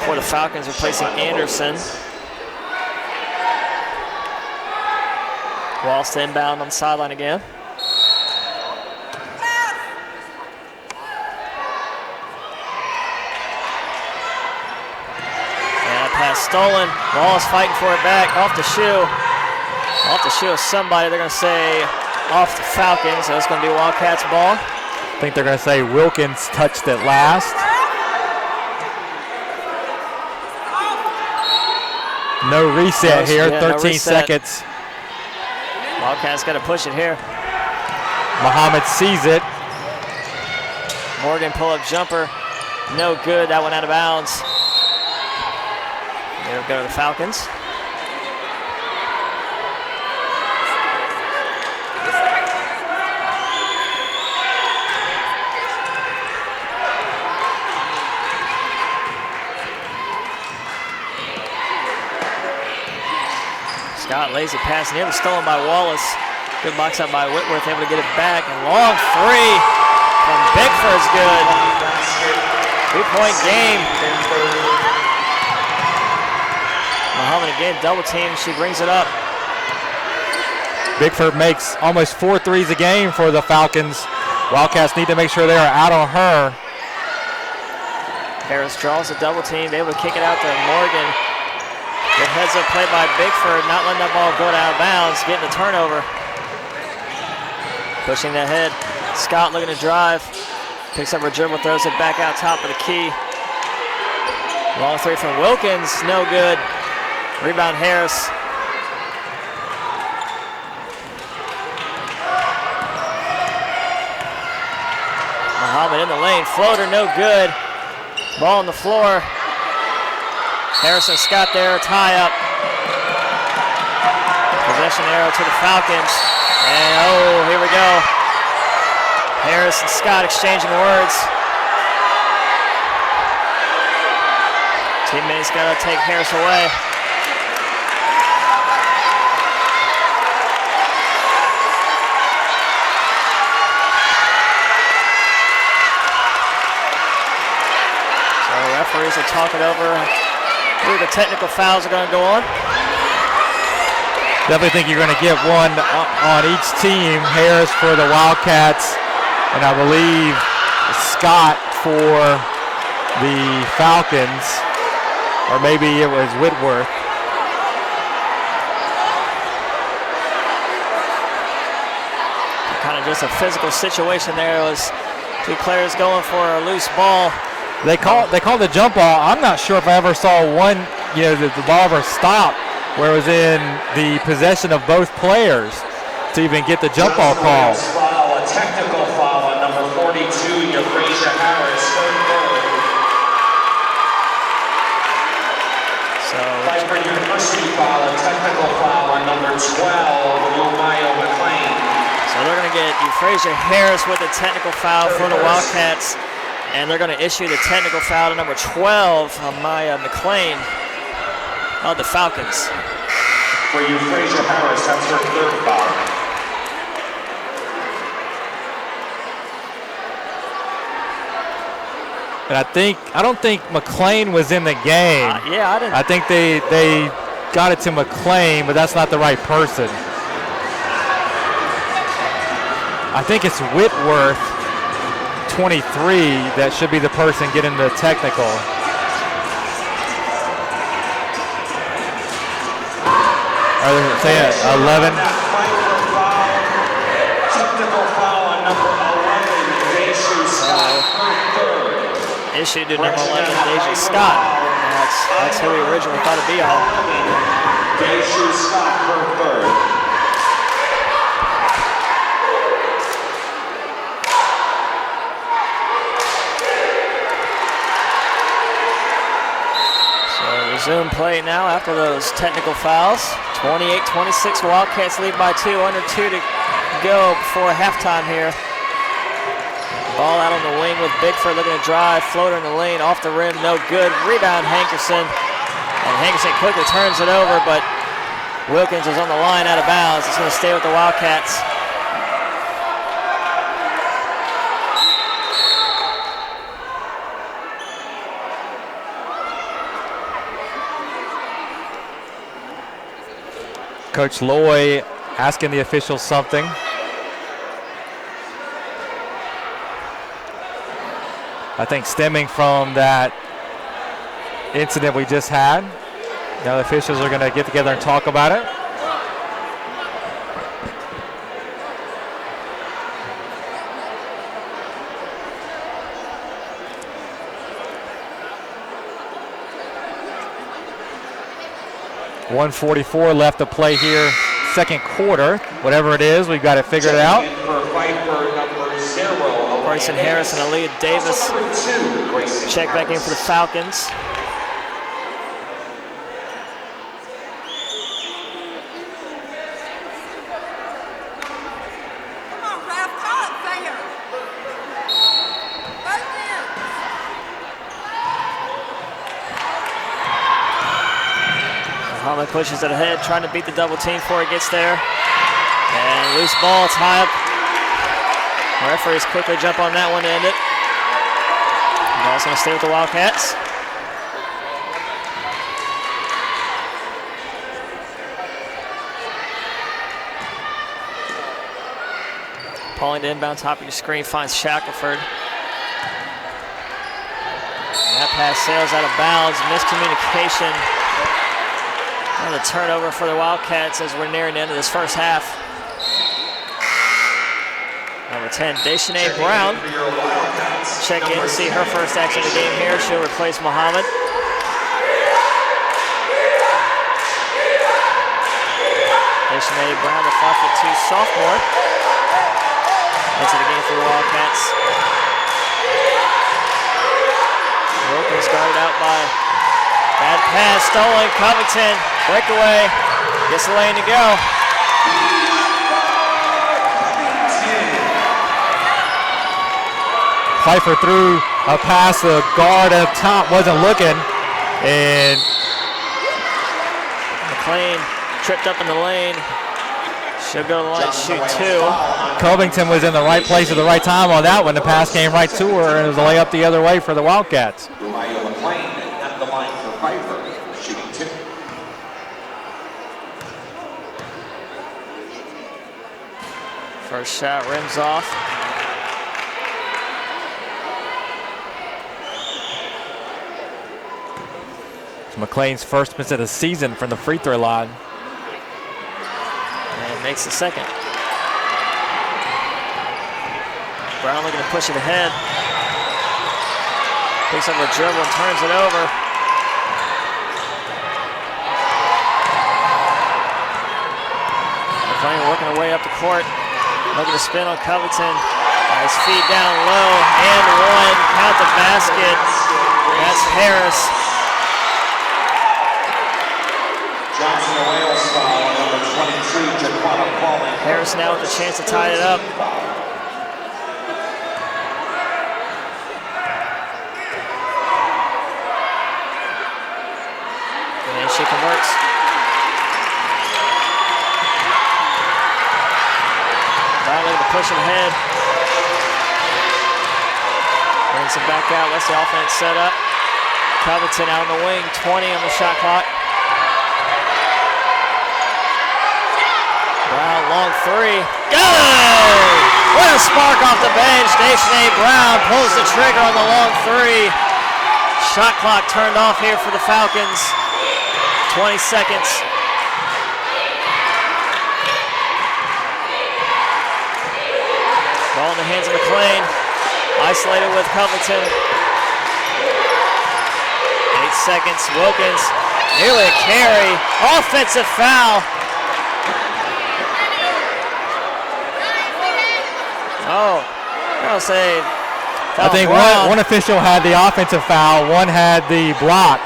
for the Falcons, replacing Anderson. Wallace to inbound on the sideline again. And pass stolen. Wallace fighting for it back. Off the shoe. Off the shoe of somebody. They're going to say off the Falcons, so it's going to be Wildcats ball. I think they're going to say Wilkins touched it last. No reset here, yeah, 13 no reset. seconds. Wildcats got to push it here. Muhammad sees it. Morgan pull-up jumper. No good. That one out of bounds. It'll go to the Falcons. Scott lays it past, nearly stolen by Wallace. Good box out by Whitworth, able to get it back. And long three from Bickford's good. 3-point game. Muhammad again, double team. She brings it up. Bickford makes almost 4 threes a game for the Falcons. Wildcats need to make sure they are out on her. Harris draws a double team, able to kick it out to Morgan. Good heads up play by Bickford, not letting that ball go out of bounds, getting the turnover. Pushing the head. Scott looking to drive. Picks up her dribble, throws it back out top of the key. Long three from Wilkins, no good. Rebound Harris. Muhammad in the lane, floater, no good. Ball on the floor. Harrison Scott there, tie up. Possession arrow to the Falcons. And oh, here we go. Harris and Scott exchanging words. Teammates gotta take Harris away. So referees are talking over who the technical fouls are going to go on. Definitely think you're going to get one on each team. Harris for the Wildcats, and I believe Scott for the Falcons, or maybe it was Whitworth. Kind of just a physical situation there. It was 2 players going for a loose ball. They call the jump ball. I'm not sure if I ever saw one, the ball ever stop where it was in the possession of both players to even get the jump ball call. Foul, a technical foul on number 42, Euphrasia Harris. So Pfeiffer University foul, a technical foul on number 12, Lumaya McLean. So they're going to get Euphrasia Harris with a technical foul for the Wildcats. And they're going to issue the technical foul to number 12, Maya McLean of the Falcons. For Euphrasia Harris, that's her 3rd foul. And I don't think McLean was in the game. Yeah, I didn't. I think they got it to McLean, but that's not the right person. I think it's Whitworth, 23, that should be the person getting the technical. Are they saying 11? Technical foul on number 11, Deja Scott, her 3rd. Issued to number 11, Deja Scott. That's who we originally thought it'd be on. Deja Scott, her 3rd. Resume play now after those technical fouls. 28-26, Wildcats lead by 2, under 2 to go before halftime here. Ball out on the wing with Bickford looking to drive, floater in the lane, off the rim, no good. Rebound Hankerson, and Hankerson quickly turns it over, but Wilkins is on the line out of bounds. It's going to stay with the Wildcats. Coach Loy asking the officials something. I think stemming from that incident we just had. Now the officials are going to get together and talk about it. 1:44 left to play here, second quarter. Whatever it is, we've got it figured out. For Pfeiffer, number 0. Bryson Harris and Aaliyah Davis check back in for the Falcons. Muhammad pushes it ahead, trying to beat the double team before it gets there. And loose ball, tie up. Referees quickly jump on that one to end it. Ball's going to stay with the Wildcats. Pauling to inbound, top of your screen, finds Shackelford. And that pass sails out of bounds, miscommunication. And a turnover for the Wildcats as we're nearing the end of this first half. Number 10, Deshanae Brown. Check in to see her first action of the game here. She'll replace Muhammad. Deshanae Brown, the 5'2" sophomore. Into the game for the Wildcats. Wilkins guarded out by bad pass, stolen, Covington, breakaway, gets the lane to go. Pfeiffer threw a pass, the guard up top wasn't looking, and McLean tripped up in the lane. She'll go to the line, shoot 2. Covington was in the right place at the right time on that one. The pass came right to her, and it was a layup the other way for the Wildcats. McLean at the line for Pfeiffer, shooting 2. First shot rims off. It's McLean's first miss of the season from the free throw line. And makes the second. Brown looking to push it ahead. Picks up a dribble and turns it over. McLean working her way up the court. Looking to spin on Covington. His feet down low. And one. Count the basket. That's Harris. Johnson a Wales foul on number 22, Jaquana Pauling. Harris now with a chance to tie it up. And she converts. Brown looking to push it ahead. Brings it back out, lets the offense set up. Covington out on the wing, 20 on the shot clock. Brown, long 3. Good! What a spark off the bench. Deshanae Brown pulls the trigger on the long 3. Shot clock turned off here for the Falcons. 20 seconds. Ball in the hands of McLean. Isolated with Covington. 8 seconds. Wilkins. Nearly a carry. Offensive foul. Oh, I'll say. I think one official had the offensive foul, one had the block.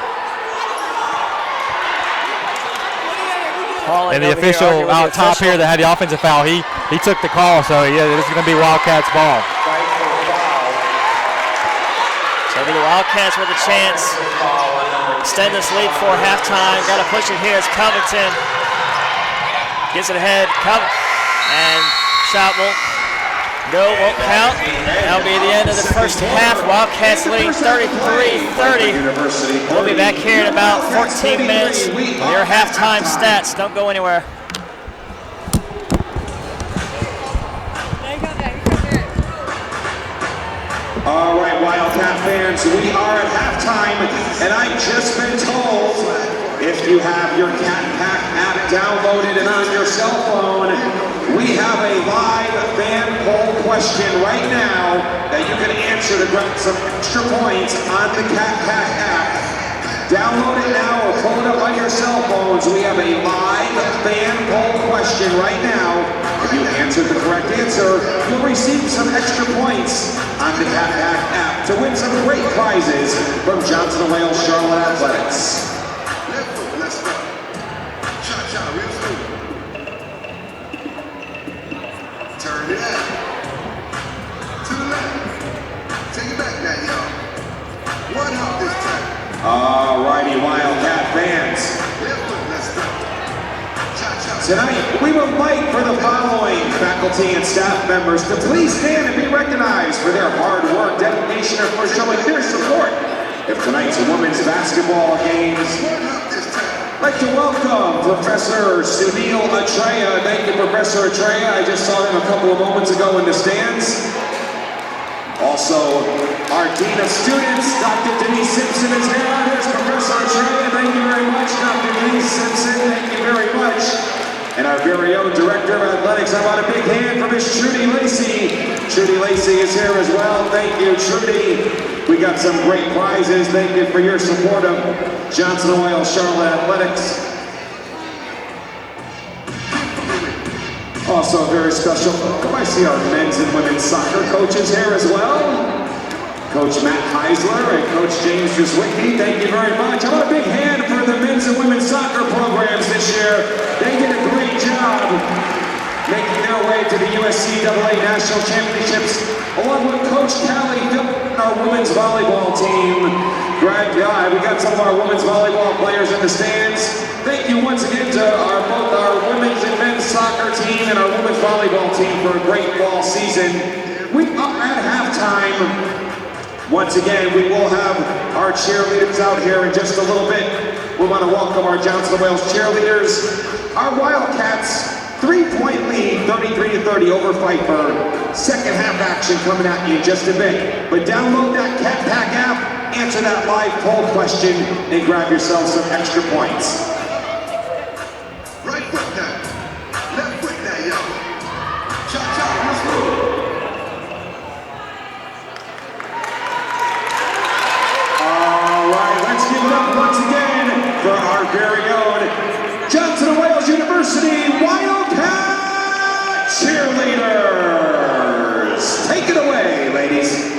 And the official out top here that had the offensive foul, he took the call, so yeah, this is going to be Wildcats ball. So it'll be the Wildcats with a chance. Extend this lead before halftime. Got to push it here. It's Covington. Gets it ahead. And shot won't go, won't count. That'll be the end of the first half. Wildcats leading 33-30. We'll be back here in about 14 minutes with your halftime stats. Don't go anywhere. All right, Wildcat fans, we are at halftime, and I've just been told if you have your Cat Pack app downloaded and on your cell phone, we have a live fan poll question right now that you can answer to grab some extra points on the Cat Pack app. Download it now or pull it up on your cell phones. Wales, we have a live fan poll question right now. If you answered the correct answer, you'll receive some extra points on the TapTap app to win some great prizes from Johnson & Wales Charlotte Athletics. Left foot, let's go. Cha-cha, real smooth. Turn it out. To the left. Take it back now, y'all. One hop this time. Alrighty, Wildcat fans. Left foot, let's go. Cha-cha. Tonight, we would like for the following faculty and staff members to please stand and be recognized for their hard work, dedication, and for showing their support of tonight's women's basketball games. One hop this time. I'd like to welcome Professor Sunil Atreya. Thank you, Professor Atreya. I just saw him a couple of moments ago in the stands. Also, our Dean of Students, Dr. Denise Simpson, is here. There's Professor Atreya. Thank you very much, Dr. Denise Simpson. Thank you very much. And our very own Director of Athletics, I want a big hand for Miss Trudy Lacey. Trudy Lacey is here as well. Thank you, Trudy. We got some great prizes. Thank you for your support of Johnson & Wales Charlotte Athletics. Also very special. I see our men's and women's soccer coaches here as well. Coach Matt Heisler and Coach James Driswicki, thank you very much. I want a big hand for the men's and women's soccer programs this year. They did a great job making their way to the USCAA National Championships, along with Coach Callie Phillips and our women's volleyball team. We got some of our women's volleyball players in the stands. Thank you once again to both our women's and men's soccer team and our women's volleyball team for a great fall season. We are at halftime. Once again, we will have our cheerleaders out here in just a little bit. We want to welcome our Johnson & Wales cheerleaders. Our Wildcats, 3-point lead, 33-30 over Pfeiffer. Second half action coming at you in just a bit. But download that TapTap app, answer that live poll question, and grab yourself some extra points. Right foot now. Left foot now, y'all. Cha-cha, real smooth. All right, let's give it up once again for our very own Johnson & Wales University Wildcat cheerleaders. Take it away, ladies.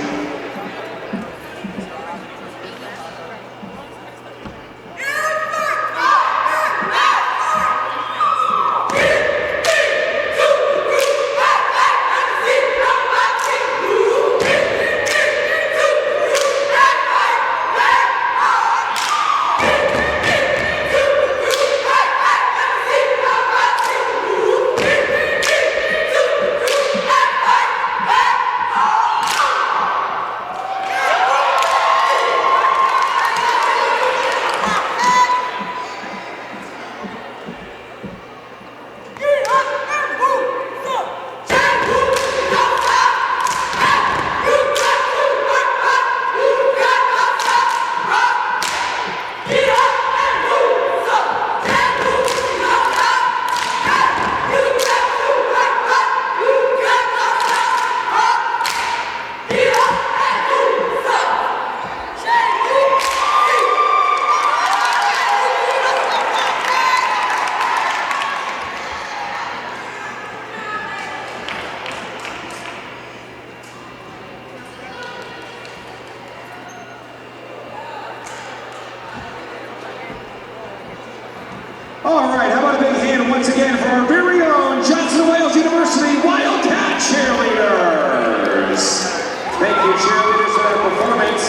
All right, how about a big hand once again for our very own Johnson & Wales University Wildcat cheerleaders. Thank you, cheerleaders, for that performance.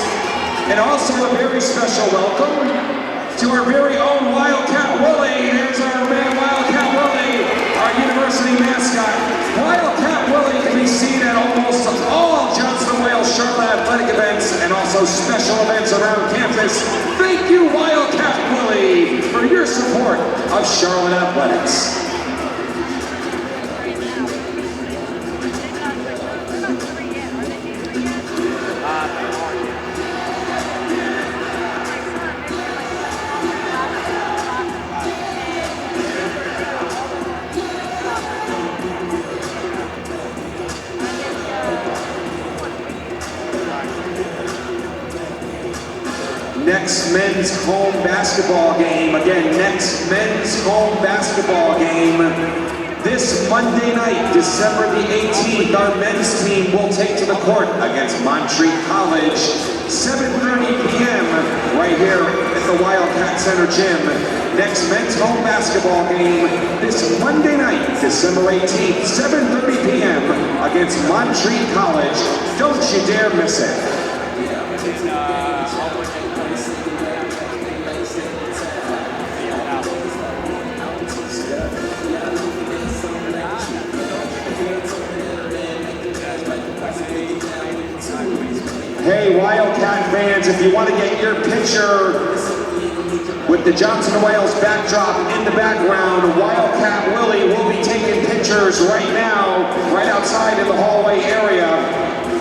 And also a very special welcome to our very own Wildcat Willie. There's our man, Wildcat Willie, our university mascot. Wildcat Willie can be seen at almost all Johnson & Wales Charlotte athletic events and also special events around campus. Thank you, Wildcat Willie, for your support of Charlotte Athletics. Next next men's home basketball game. Again, next men's home basketball game. This Monday night, December the 18th, our men's team will take to the court against Montreat College. 7:30 p.m. right here at the Wildcat Center Gym. Next men's home basketball game this Monday night, December 18th, 7:30 p.m. against Montreat College. Don't you dare miss it. Hey, Wildcat fans, if you want to get your picture with the Johnson & Wales backdrop in the background, Wildcat Willie will be taking pictures right now, right outside in the hallway area.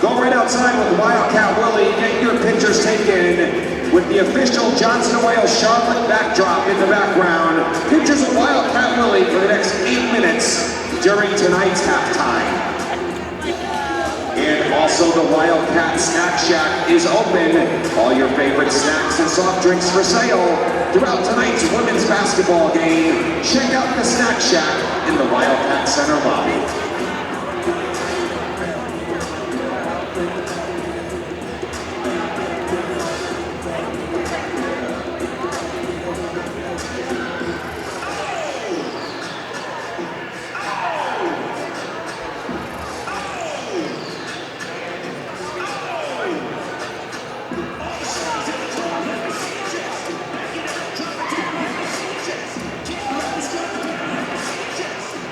Go right outside with Wildcat Willie, get your pictures taken with the official Johnson & Wales Charlotte backdrop in the background. Pictures of Wildcat Willie for the next 8 minutes during tonight's halftime. And also the Wildcat Snack Shack is open. All your favorite snacks and soft drinks for sale throughout tonight's women's basketball game. Check out the Snack Shack in the Wildcat Center lobby.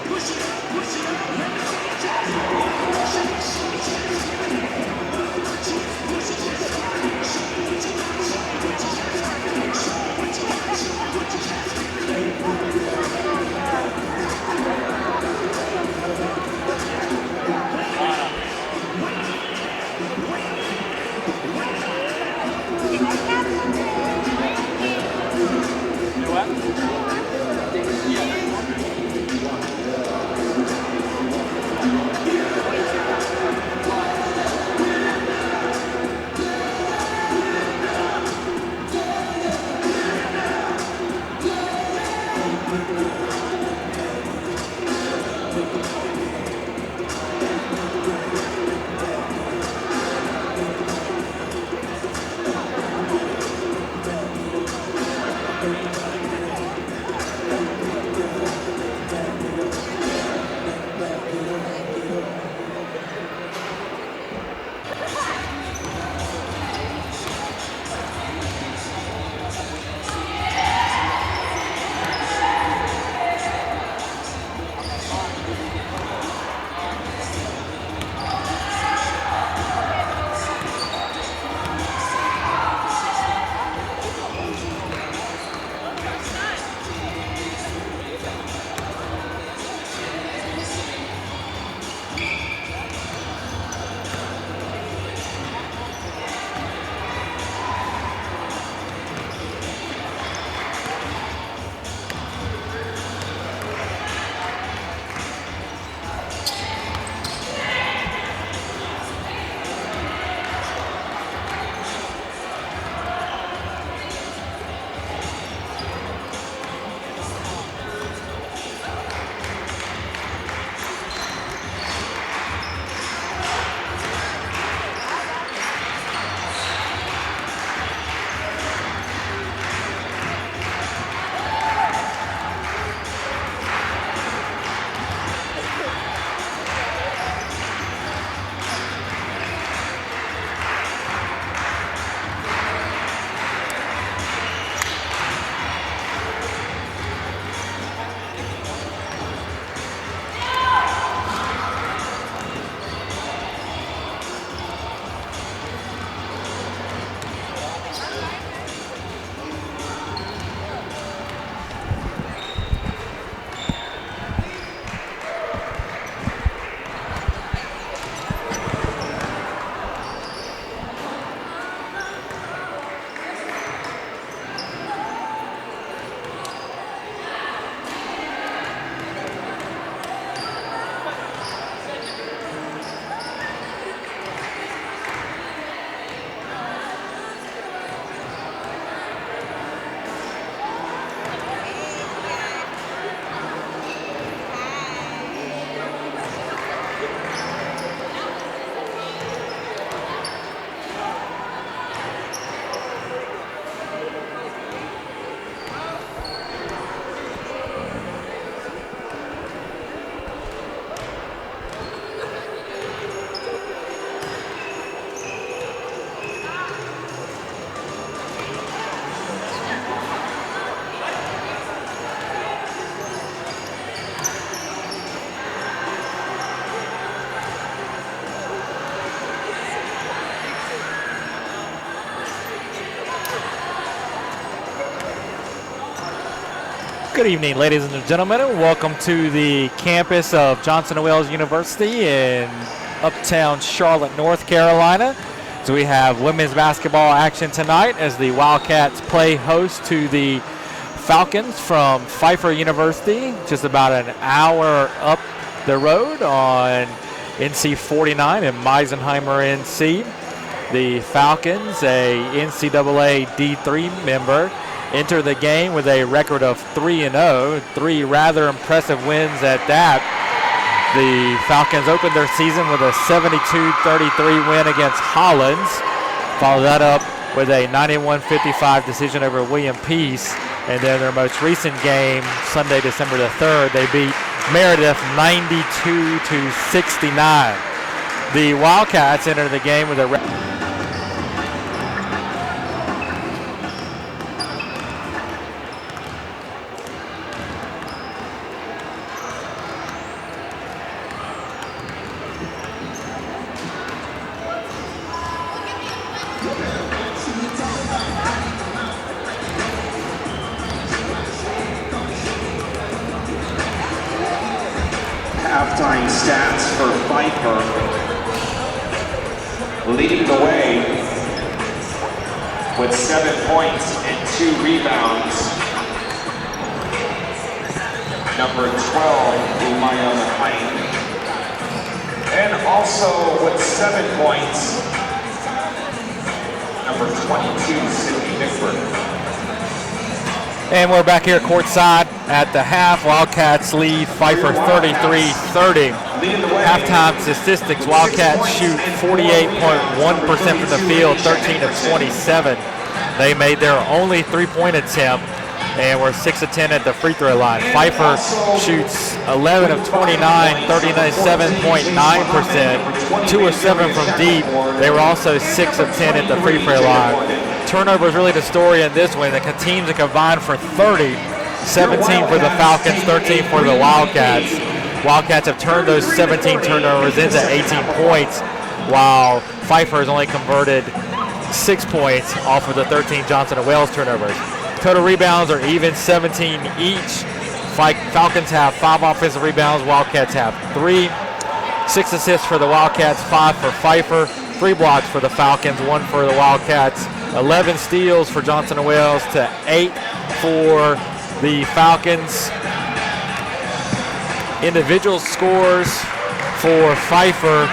Push it up, Good evening, ladies and gentlemen, and welcome to the campus of Johnson & Wales University in uptown Charlotte, North Carolina. So we have women's basketball action tonight as the Wildcats play host to the Falcons from Pfeiffer University, just about an hour up the road on NC 49 in Meisenheimer, NC. The Falcons, a NCAA D3 member, enter the game with a record of 3-0, 3 rather impressive wins at that. The Falcons opened their season with a 72-33 win against Hollins. Followed that up with a 91-55 decision over William Peace. And then their most recent game, Sunday, December the 3rd, they beat Meredith 92-69. The Wildcats enter the game with a halftime stats for Pfeiffer. Leading the way with 7 points and 2 rebounds. Number 12, Umaya McLean. And also with 7 points, number 22, Sydney Bickford. And we're back here courtside at the half. Wildcats lead Pfeiffer 33-30. Halftime statistics, Wildcats shoot 48.1% from the field, 13 of 27. They made their only three-point attempt and were 6 of 10 at the free throw line. Pfeiffer shoots 11 of 29, 37.9%, 2 of 7 from deep. They were also 6 of 10 at the free throw line. Turnover is really the story in this one. The teams that combined for 30, 17 for the Falcons, 13 for the Wildcats. Wildcats have turned those 17 turnovers into 18 points, while Pfeiffer has only converted 6 points off of the 13 Johnson & Wales turnovers. Total rebounds are even, 17 each. Falcons have 5 offensive rebounds, Wildcats have 3. 6 assists for the Wildcats, 5 for Pfeiffer. 3 blocks for the Falcons, 1 for the Wildcats. 11 steals for Johnson & Wales to 8 for the Falcons. Individual scores for Pfeiffer,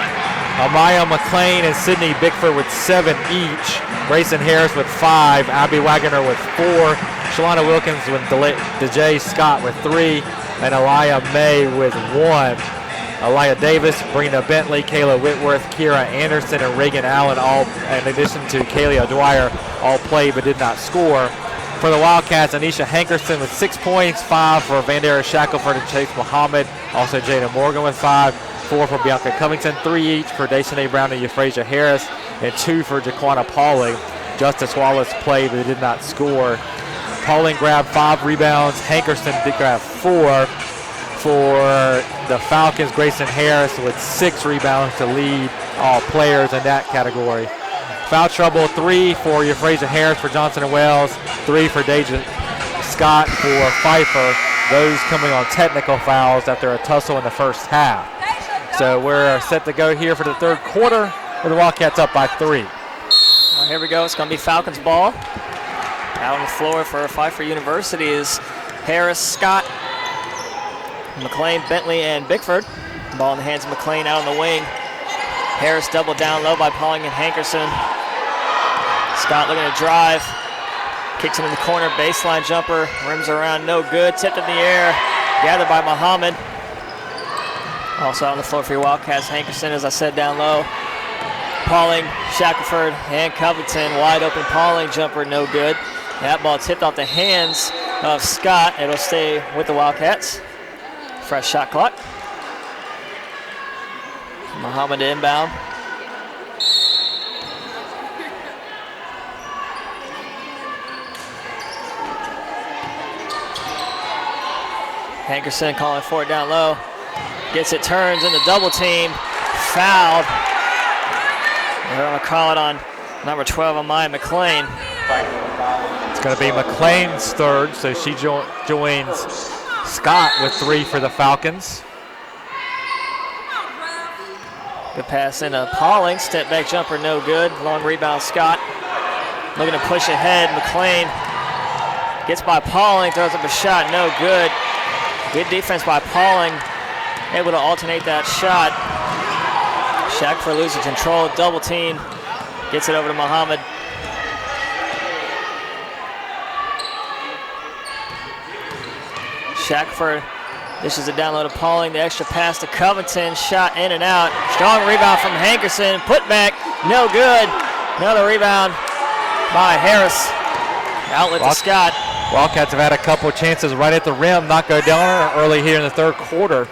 Amaya McLean and Sydney Bickford with 7 each. Grayson Harris with 5, Abby Wagner with 4, Shalana Wilkins with DJ Scott with 3, and Aliyah May with 1. Aliyah Davis, Brina Bentley, Kayla Whitworth, Kira Anderson, and Reagan Allen, all in addition to Kayla Dwyer, all played but did not score. For the Wildcats, Anisha Hankerson with 6 points, 5 for Vandera Shackelford and Chase Muhammad, also Jada Morgan with 5, 4 for Bianca Covington, 3 each for Daisha Brown and Euphrasia Harris, and 2 for Jaquana Pauling. Justice Wallace played but did not score. Pauling grabbed 5 rebounds, Hankerson did grab 4. For the Falcons, Grayson Harris with 6 rebounds to lead all players in that category. Foul trouble, 3 for Euphrasia Harris for Johnson & Wales, 3 for Deja Scott for Pfeiffer. Those coming on technical fouls after a tussle in the first half. So we're set to go here for the third quarter with the Wildcats up by 3. Well, here we go. It's going to be Falcons ball. Out on the floor for Pfeiffer University is Harris, Scott, McLean, Bentley, and Bickford. Ball in the hands of McLean out on the wing. Harris doubled down low by Pauling and Hankerson. Scott looking to drive. Kicks him in the corner, baseline jumper. Rims around, no good. Tipped in the air. Gathered by Muhammad. Also on the floor for your Wildcats, Hankerson, as I said, down low. Pauling, Shackelford, and Covington. Wide open Pauling jumper, no good. That ball tipped off the hands of Scott. It'll stay with the Wildcats. Fresh shot clock. Muhammad to inbound. Hankerson calling for it down low. Gets it, turns in the double team. Fouled. They're going to call it on number 12, Amaya McLean. It's going to be McLean's third, so she joins Scott with 3 for the Falcons. Good pass into Pauling. Step back jumper, no good. Long rebound, Scott. Looking to push ahead. McLean gets by Pauling, throws up a shot, no good. Good defense by Pauling. Able to alternate that shot. Shackelford loses control, double team. Gets it over to Muhammad. Shackelford dishes it down low to Pauling. The extra pass to Covington. Shot in and out. Strong rebound from Hankerson. Put back. No good. Another rebound by Harris. Outlet to Scott. Wildcats have had a couple of chances right at the rim, not go down early here in the third quarter.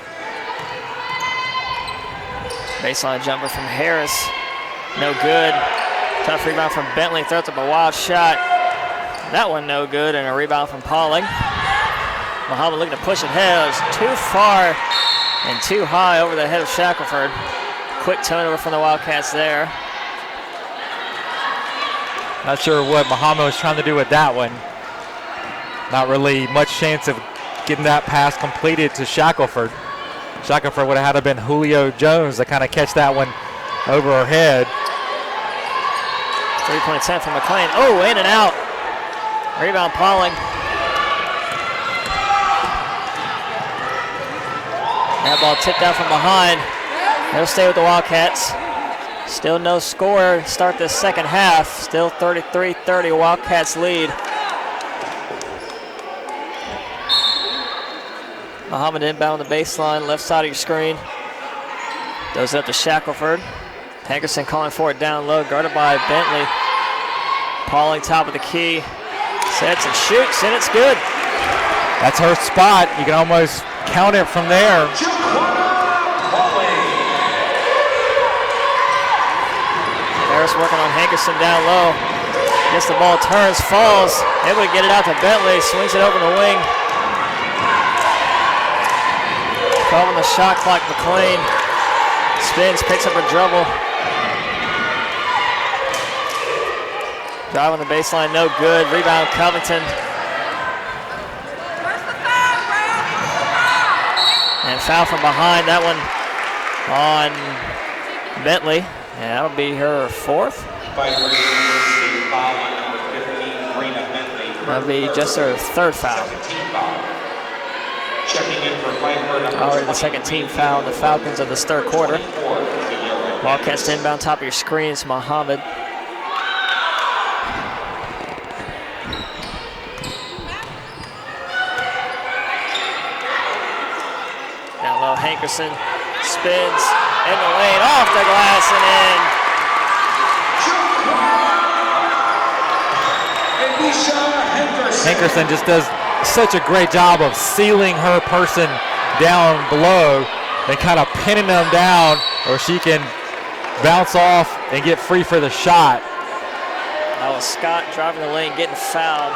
Baseline jumper from Harris. No good. Tough rebound from Bentley. Throws up a wild shot. That one no good. And a rebound from Pauling. Muhammad looking to push ahead. It was too far and too high over the head of Shackelford. Quick turnover from the Wildcats there. Not sure what Muhammad was trying to do with that one. Not really much chance of getting that pass completed to Shackelford. Shackelford would have had to been Julio Jones to kind of catch that one over her head. 3-point attempt from McLean. Oh, in and out. Rebound Pauling. That ball tipped out from behind. They'll stay with the Wildcats. Still no score. Start the second half. Still 33-30 Wildcats lead. Muhammad inbound on the baseline, left side of your screen. Goes up to Shackelford. Hankerson calling for it down low, guarded by Bentley. Pauling top of the key. Sets and shoots, and it's good. That's her spot. You can almost count it from there. Harris working on Hankerson down low. Gets the ball, turns, falls. Able to get it out to Bentley. Swings it over the wing. Following the shot clock, McLean spins, picks up a dribble. Drive on the baseline, no good. Rebound, Covington. And foul from behind, that one on Bentley. And that'll be her fourth. That'll be just her third foul. Already the second team foul on the Falcons of this third quarter. Wildcats inbound, top of your screens, Muhammad. Down low, Hankerson spins in the lane, off the glass and in. Hankerson just does such a great job of sealing her person down below and kind of pinning them down where she can bounce off and get free for the shot. That was Scott driving the lane, getting fouled.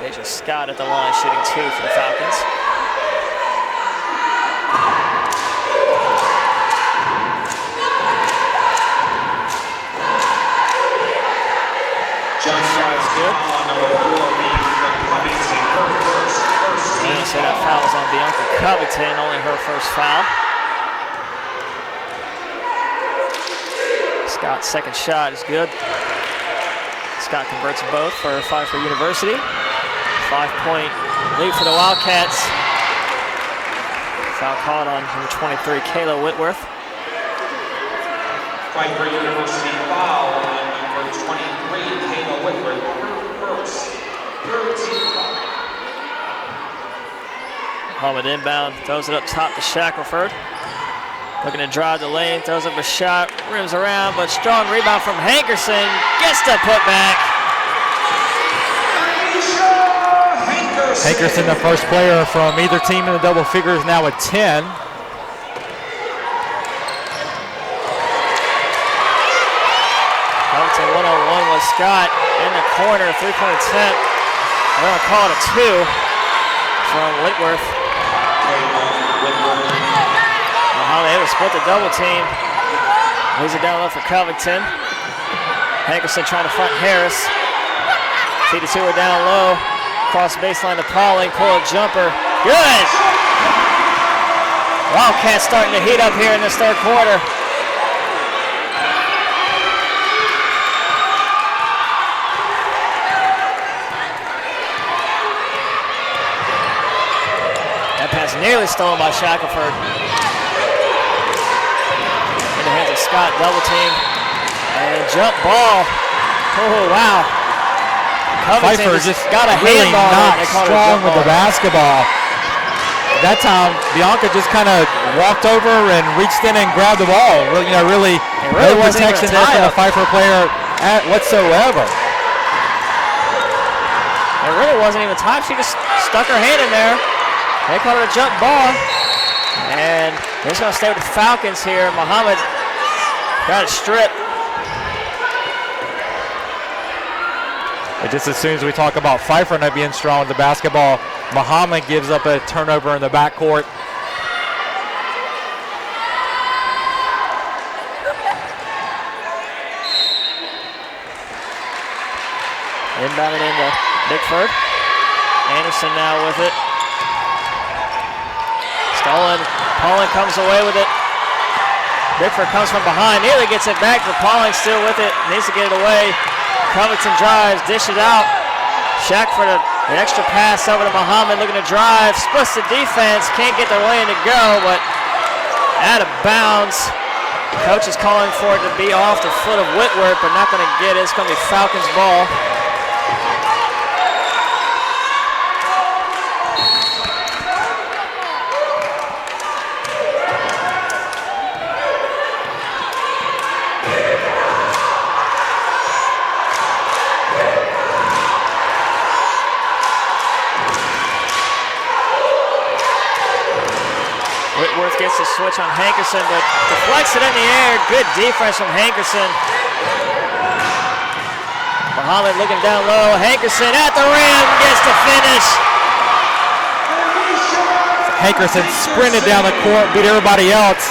Deja Scott at the line, shooting 2 for the Falcons. John Fry's good. So that foul was on Bianca Covington, only her first foul. Scott's second shot is good. Scott converts both for Pfeiffer University. 5-point lead for the Wildcats. Foul called on number 23, Kayla Whitworth. Pfeiffer University foul on number 23, Kayla Whitworth. First, 13 foul. Muhammad inbound, throws it up top to Shackelford. Looking to drive the lane, throws up a shot, rims around, but strong rebound from Hankerson. Gets the putback. Hankerson, the first player from either team in the double figures, now at 10. Covington one-on-one with Scott in the corner, 3-point attempt. We're going to call it a 2 from Whitworth. Muhammad able to split the double team. Leaves it down low for Covington. Hankerson trying to front Harris. See the two are down low. Cross the baseline to Pauling. Pull a jumper. Good. Wildcats starting to heat up here in this third quarter. That pass nearly stolen by Shackelford. In the hands of Scott, double team. And jump ball. Oh, wow. Pfeiffer just got a really handball. not strong with the basketball. That time, Bianca just kind of walked over and reached in and grabbed the ball. Really no protection there from the Pfeiffer player whatsoever. It really wasn't even time. She just stuck her hand in there. They called it a jump ball. And they're just going to stay with the Falcons here. Muhammad got it stripped. But just as soon as we talk about Pfeiffer not being strong with the basketball, Muhammad gives up a turnover in the backcourt. Inbounding into Bickford. Anderson now with it. Stolen. Pauling comes away with it. Bickford comes from behind, nearly gets it back, but Pauling still with it. Needs to get it away. Covington drives, dishes out. Shackford, an extra pass over to Muhammad, looking to drive, splits the defense, can't get their way in to go, but out of bounds. Coach is calling for it to be off the foot of Whitworth, but not going to get it. It's going to be Falcons ball. Gets the switch on Hankerson, but deflects it in the air. Good defense from Hankerson. Muhammad looking down low. Hankerson at the rim, gets the finish. Hankerson sprinted down the court, beat everybody else.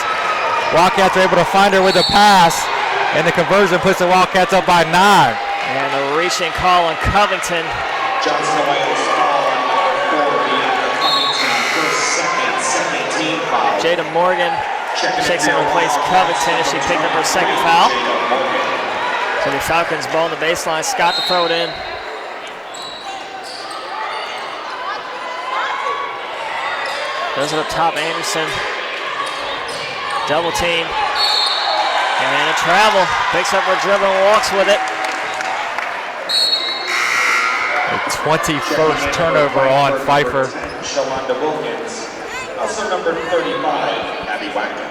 Wildcats are able to find her with a pass, and the conversion puts the Wildcats up by 9. And a reaching call on Covington. Johnson Wales call on number 4, Bianca Covington, first, second team foul. Jada Morgan takes in replace Covington as she picked up her second foul. So the Falcons ball on the baseline. Scott to throw it in. Goes up top, Anderson. Double team. And a travel. Picks up her dribble and walks with it. The 21st turnover on Pfeiffer. Shalonda Wilkins. Also number 35, Abby Wagner.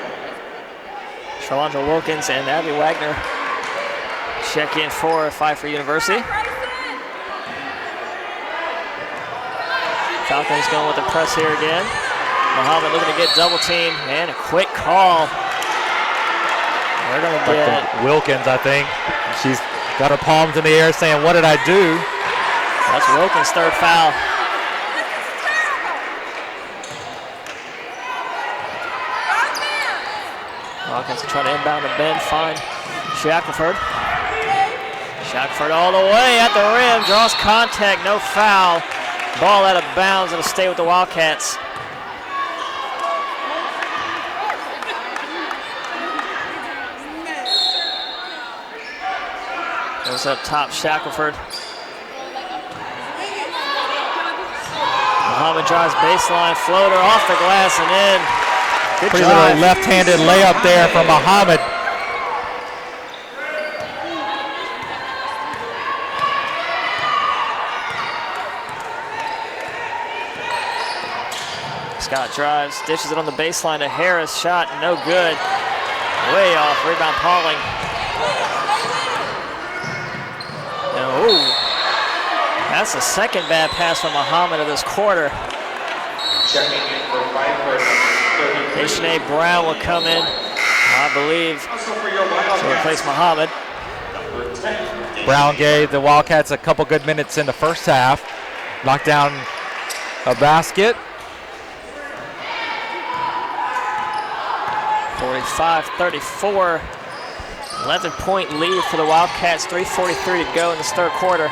Shalonda Wilkins and Abby Wagner check in for Pfeiffer University. Falcons going with the press here again. Muhammad looking to get double team and a quick call. We're going to get Wilkins, I think. She's got her palms in the air saying, "What did I do?" That's Wilkins' third foul. Hawkins trying to inbound to Ben, find Shackelford. Shackelford all the way at the rim, draws contact, no foul. Ball out of bounds, it'll stay with the Wildcats. Goes up top, Shackelford. Muhammad drives baseline, floater off the glass and in. Good Pretty drive. little left-handed layup there from Muhammad. Scott drives, dishes it on the baseline to Harris. Shot no good. Way off. Rebound Pauling. Oh, that's the second bad pass from Muhammad of this quarter. Checking in for Pfeiffer, number 33. Ishnae Brown will come in, I believe, Also for your to Wildcats, replace Muhammad. number 10. Brown gave the Wildcats a couple good minutes in the first half. Knocked down a basket. 45-34. 11-point lead for the Wildcats. 3:43 to go in this third quarter.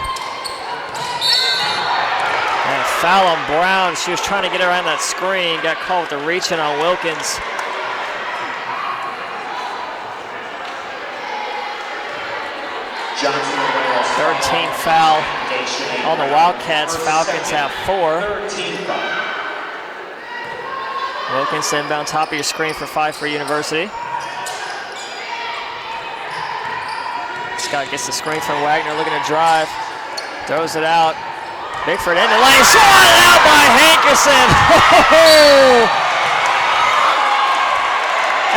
foul on Brown. She was trying to get around that screen. Got caught with the reaching on Wilkins. Third team foul on the Wildcats. Falcons have 4. Wilkins inbound top of your screen for Pfeiffer University. Scott gets the screen from Wagner, looking to drive. Throws it out. Bickford in the lane. Swatted out by Hankerson.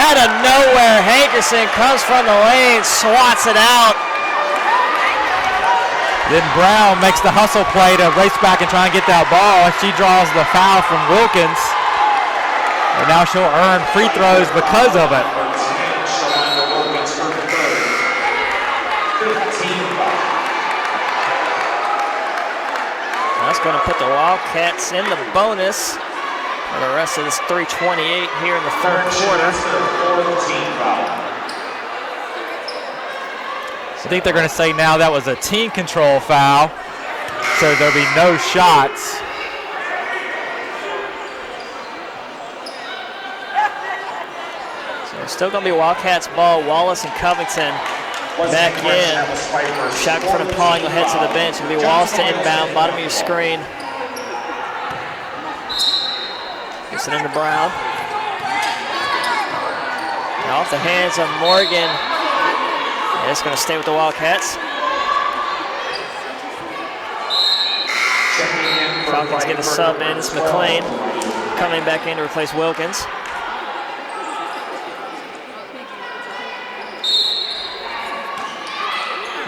Out of nowhere, Hankerson comes from the lane, swats it out. Then Brown makes the hustle play to race back and try and get that ball. She draws the foul from Wilkins. And now she'll earn free throws because of it. That's going to put the Wildcats in the bonus for the rest of this 3:28 here in the third quarter. I think they're going to say now that was a team control foul, so there'll be no shots. So it's still going to be Wildcats ball. Wallace and Covington back in. Shot in front of Pauling will head to the bench. It'll be Wallace to inbound, bottom of your screen. Gets it into Brown. And off the hands of Morgan. And it's going to stay with the Wildcats. Falcons get a sub in. It's McLean coming back in to replace Wilkins.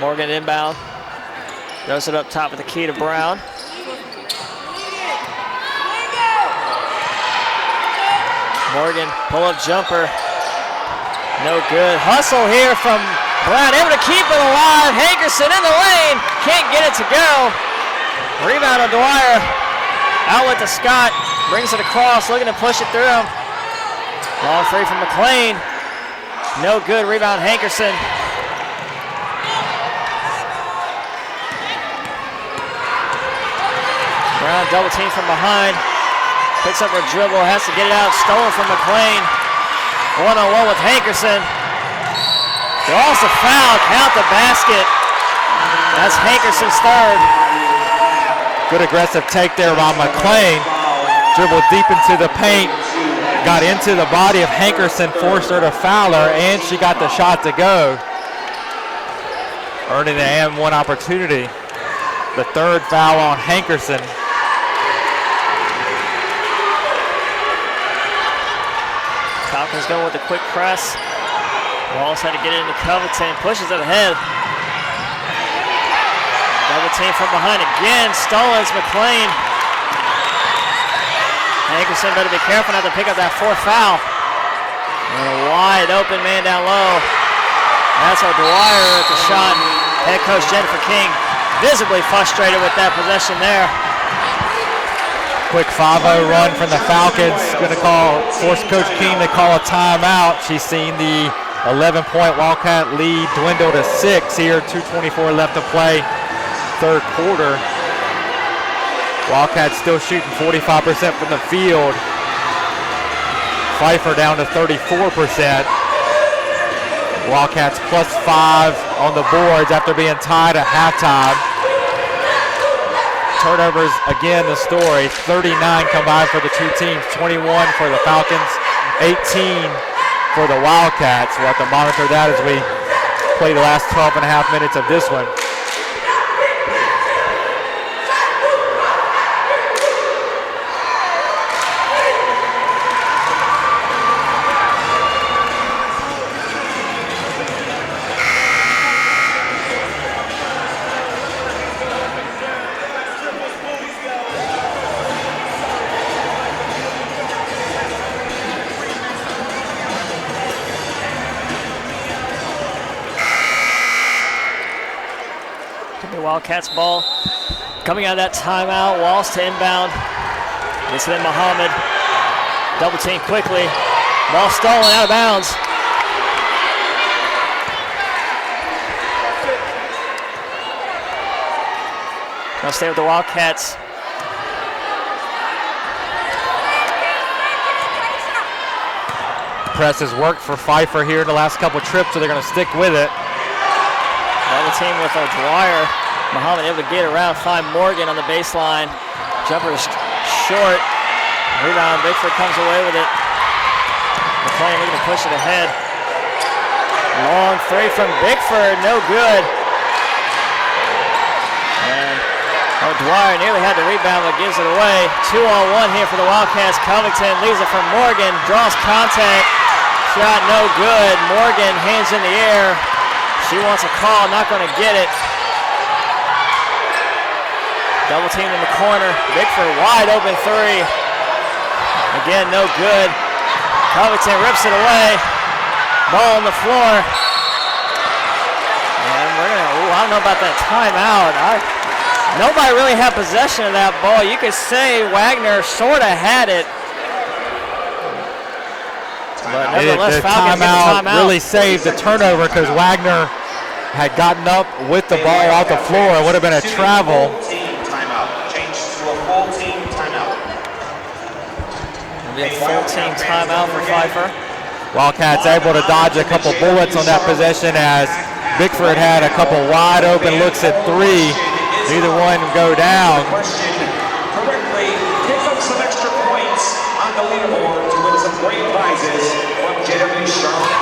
Morgan inbound. Throws it up top with the key to Brown. Morgan, pull-up jumper. No good. Hustle here from Brown, able to keep it alive. Hankerson in the lane. Can't get it to go. Rebound on Dwyer. Outlet to Scott. Brings it across, looking to push it through him. Long three from McLean. No good. Rebound Hankerson. Brown double team from behind. Picks up her dribble, has to get it out. Stolen from McLean. One-on-one with Hankerson. Draws the foul, count the basket. That's Hankerson's third. Good aggressive take there by McLean. Dribbled deep into the paint. Got into the body of Hankerson, forced her to foul her, and she got the shot to go. Earning an and one opportunity. The third foul on Hankerson. Falcons going with a quick press. Wallace had to get it into Covington, pushes it ahead. Double team from behind again. Stolen, it's McLean. Hankerson better be careful not to pick up that fourth foul. And a wide open man down low. That's Dwyer at the shot. Head coach Jennifer King visibly frustrated with that possession there. Quick 5-0 run from the Falcons. Going to force Coach King to call a timeout. She's seen the 11-point Wildcat lead dwindle to 6 here. 2:24 left to play, third quarter. Wildcats still shooting 45% from the field. Pfeiffer down to 34%. Wildcats +5 on the boards after being tied at halftime. Turnovers, again, the story. 39 combined for the two teams, 21 for the Falcons, 18 for the Wildcats. We'll have to monitor that as we play the last 12.5 minutes of this one. Wildcats ball coming out of that timeout. Walsh to inbound. Gets it in Muhammad. Double team quickly. Ball stolen out of bounds. Gonna stay with the Wildcats. press has worked for Pfeiffer here in the last couple trips, so they're going to stick with it. Another team with O'Dwyer. Muhammad able to get around, find Morgan on the baseline. Jumper's short. Rebound, Bickford comes away with it. McLean looking to push it ahead. Long three from Bickford, no good. And O'Dwyer nearly had the rebound, but gives it away. 2-on-1 here for the Wildcats. Covington leaves it from Morgan, draws contact. Shot no good. Morgan, hands in the air. She wants a call, not going to get it. Double team in the corner. Bickford wide open three. Again, no good. Covington rips it away. Ball on the floor. And we're gonna, I don't know about that timeout. Nobody really had possession of that ball. You could say Wagner sort of had it. But nevertheless, the Falcons get the timeout. Really saved the turnover because Wagner had gotten up with the ball off the floor. It would have been a travel. A full team timeout for Pfeiffer. Wildcats able to dodge a couple bullets on that possession as Bickford had a couple wide open looks at three. Neither one go down. Correctly, pick up some extra points on the leaderboard to win some great prizes from JWU Charlotte.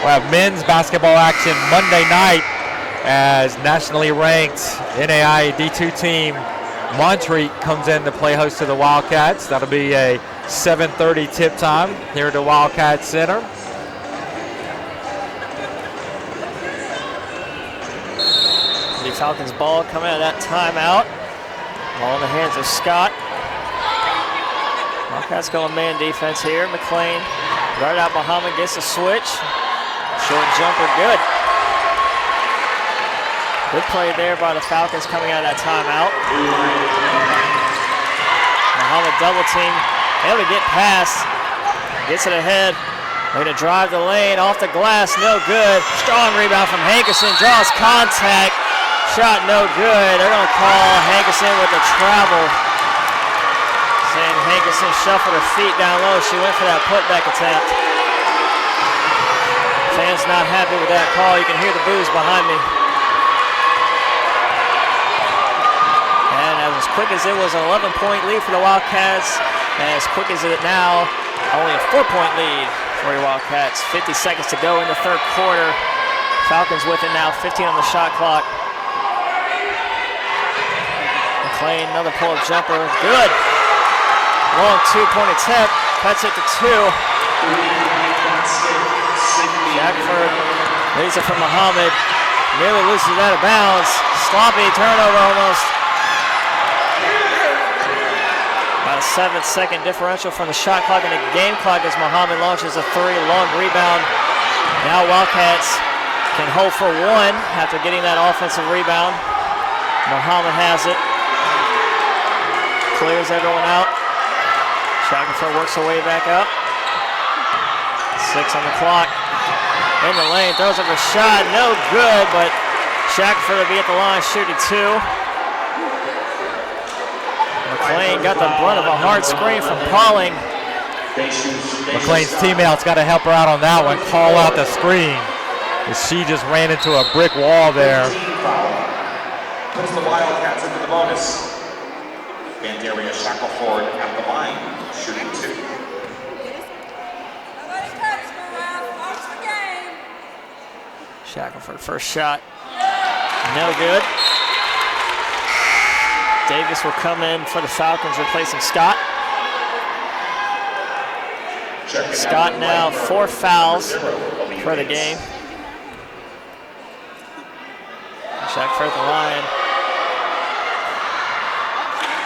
We'll have men's basketball action Monday night as nationally ranked NAIA D2 team Montreat comes in to play host to the Wildcats. That'll be a 7:30 tip time here at the Wildcat Center. The Falcons ball coming out of that timeout. Ball in the hands of Scott. Wildcats going man defense here. McLean right out. Muhammad gets a switch. Short jumper, good. Good play there by the Falcons coming out of that timeout. Muhammad double team, able to get past, gets it ahead. Way to drive the lane, off the glass, no good. Strong rebound from Hankerson, draws contact. Shot no good. They're going to call Hankerson with a travel. Saying Hankerson shuffled her feet down low. She went for that putback attempt. Fans not happy with that call. You can hear the boos behind me. And as quick as it was, an 11-point lead for the Wildcats, and as quick as it now, only a 4-point lead for the Wildcats. 50 seconds to go in the third quarter. Falcons with it now, 15 on the shot clock. McLean, another pull-up jumper, good. Long two-point attempt, cuts it to two. Jackford leads it from Muhammad, nearly loses it out of bounds. Sloppy turnover almost. About a 7-second differential from the shot clock and the game clock as Muhammad launches a three, long rebound. Now Wildcats can hold for one after getting that offensive rebound. Muhammad has it. Clears everyone out. Shackelford works her way back up. 6 on the clock. In the lane, throws up a shot, no good, but Shackelford will be at the line shooting two. McLean got the brunt of a hard screen from Pauling. McLean's teammates got to help her out on that one, call out the screen. As she just ran into a brick wall there. Puts the Wildcats into the bonus. Banderia Shackelford at the line, shooting two. Shackelford, first shot, no good. Davis will come in for the Falcons, replacing Scott. Scott now 4 fouls for the game. Shackford at the line.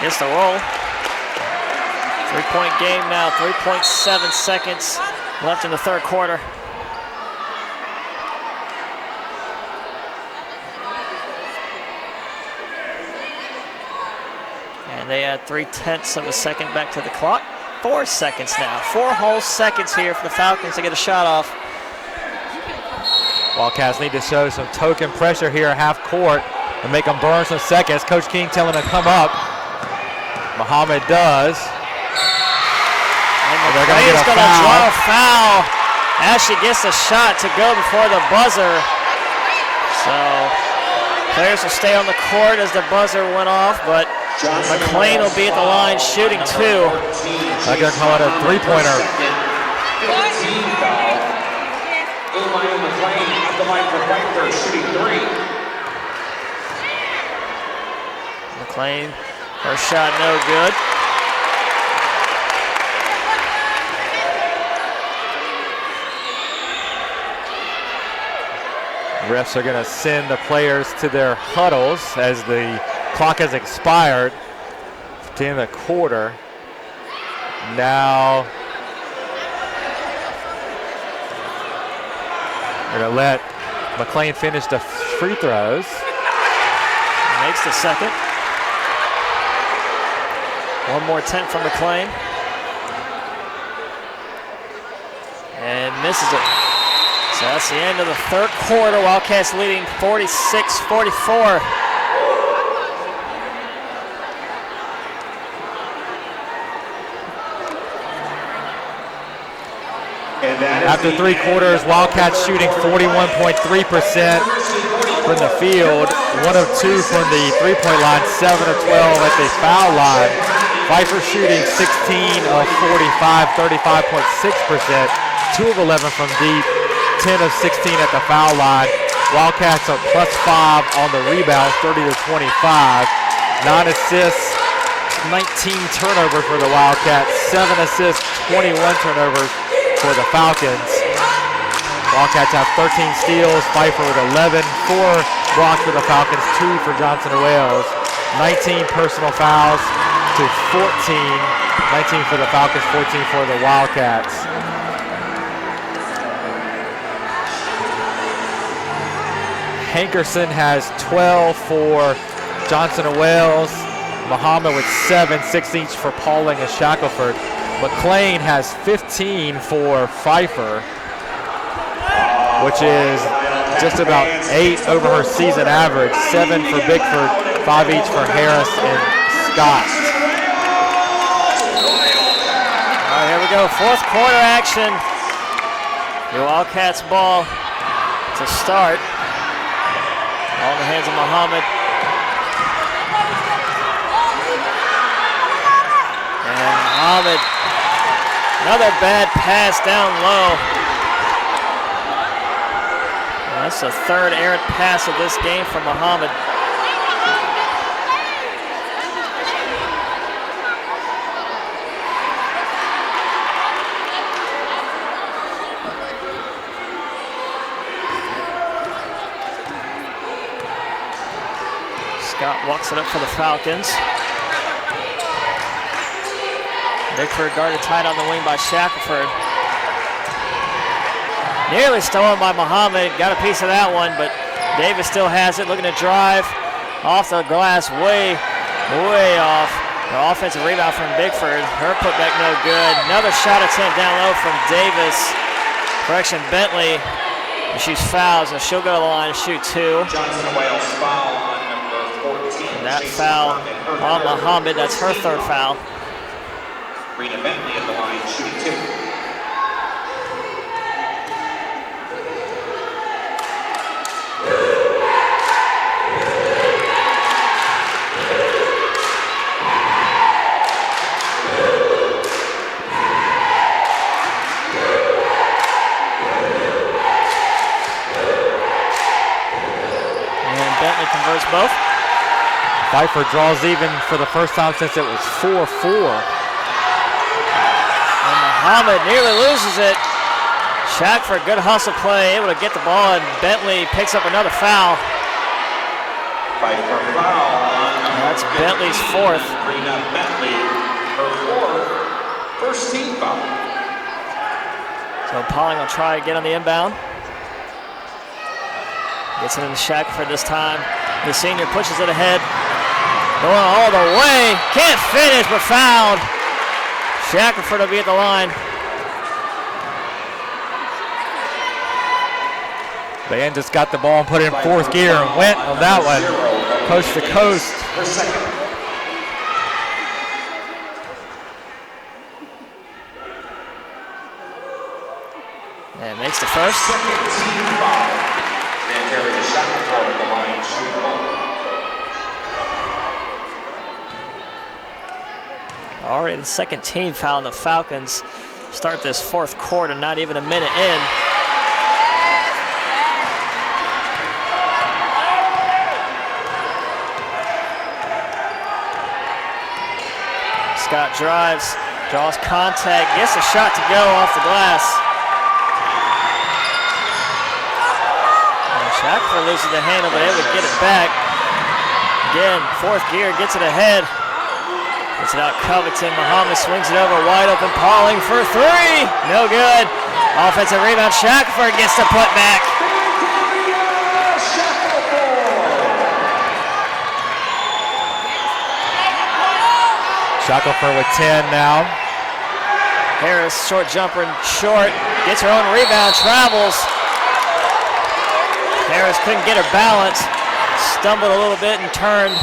Gets the roll. 3-point game now, 3.7 seconds left in the third quarter. And they add 0.3 of a second back to the clock. 4 seconds now, 4 whole seconds here for the Falcons to get a shot off. Wildcats need to show some token pressure here at half court and make them burn some seconds. Coach King telling them to come up. Muhammad does. And McClain's going to draw a foul as she gets a shot to go before the buzzer. So players will stay on the court as the buzzer went off, but McClain will be at the line shooting 2. They're going to call it a three-pointer. 15 foul. O'Maya McClain at the line for Pfeiffer, shooting 3. McClain, first shot no good. Refs are going to send the players to their huddles as the clock has expired at the end of the quarter. Now we're going to let McClain finish the free throws. Makes the second. One more attempt from McClain. And misses it. So that's the end of the third quarter. Wildcats leading 46-44. After 3 quarters, Wildcats shooting 41.3% from the field, 1 of 2 from the three-point line, 7 of 12 at the foul line. Pfeiffer shooting 16 of 45, 35.6%, 2 of 11 from deep, 10 of 16 at the foul line. Wildcats are +5 on the rebounds, 30 to 25. 9 assists, 19 turnovers for the Wildcats, 7 assists, 21 turnovers for the Falcons. Wildcats have 13 steals, Pfeiffer with 11, 4 blocks for the Falcons, 2 for Johnson and Wales. 19 personal fouls to 14, 19 for the Falcons, 14 for the Wildcats. Hankerson has 12 for Johnson and Wales. Muhammad with 7, 6 each for Pauling and Shackelford. McClain has 15 for Pfeiffer, which is just about 8 over her season average. 7 for Bickford, 5 each for Harris and Scott. All right, here we go, fourth quarter action. The Wildcats ball to start. All in the hands of Muhammad. And Muhammad, another bad pass down low. And that's the third errant pass of this game from Muhammad. Scott walks it up for the Falcons. Bickford guarded tight on the wing by Shackelford. Nearly stolen by Muhammad. Got a piece of that one, but Davis still has it. Looking to drive off the glass, way off. The offensive rebound from Bickford. Her putback no good. Another shot attempt down low from Davis. Correction, Bentley. She's fouled, so she'll go to the line and shoot 2. Johnson and Wales foul on number 14. And that foul on Muhammad. That's her third foul. Rena Bentley at the line, shooting 2. And Bentley converts both. Pfeiffer draws even for the first time since it was 4-4. Muhammad nearly loses it. Shackford, good hustle play, able to get the ball, and Bentley picks up another foul. Pfeiffer foul on That's Bentley's fourth. Rena Bentley, her fourth, first team foul. So Pauling will try to get on the inbound. Gets it in the Shackelford this time. The senior pushes it ahead. Going all the way. Can't finish, but fouled. Shackelford will be at the line. Van just got the ball and put it in fourth gear and went on that one, coast to coast. Her second. And makes the first. Second team foul. And Terry Shackelford at the line, shooting ball. Already the second team foul, and the Falcons start this fourth quarter, not even a minute in. Scott drives, draws contact, gets a shot to go off the glass. And Shackelford loses the handle, but able to get it back. Again, fourth gear, gets it ahead. Gets it out Covington. Muhammad swings it over, wide open. Pauling for three. No good. Offensive rebound. Shackelford gets the putback. Shackelford with 10 now. Harris, short jumper and short. Gets her own rebound, travels. Harris couldn't get her balance. Stumbled a little bit and turned.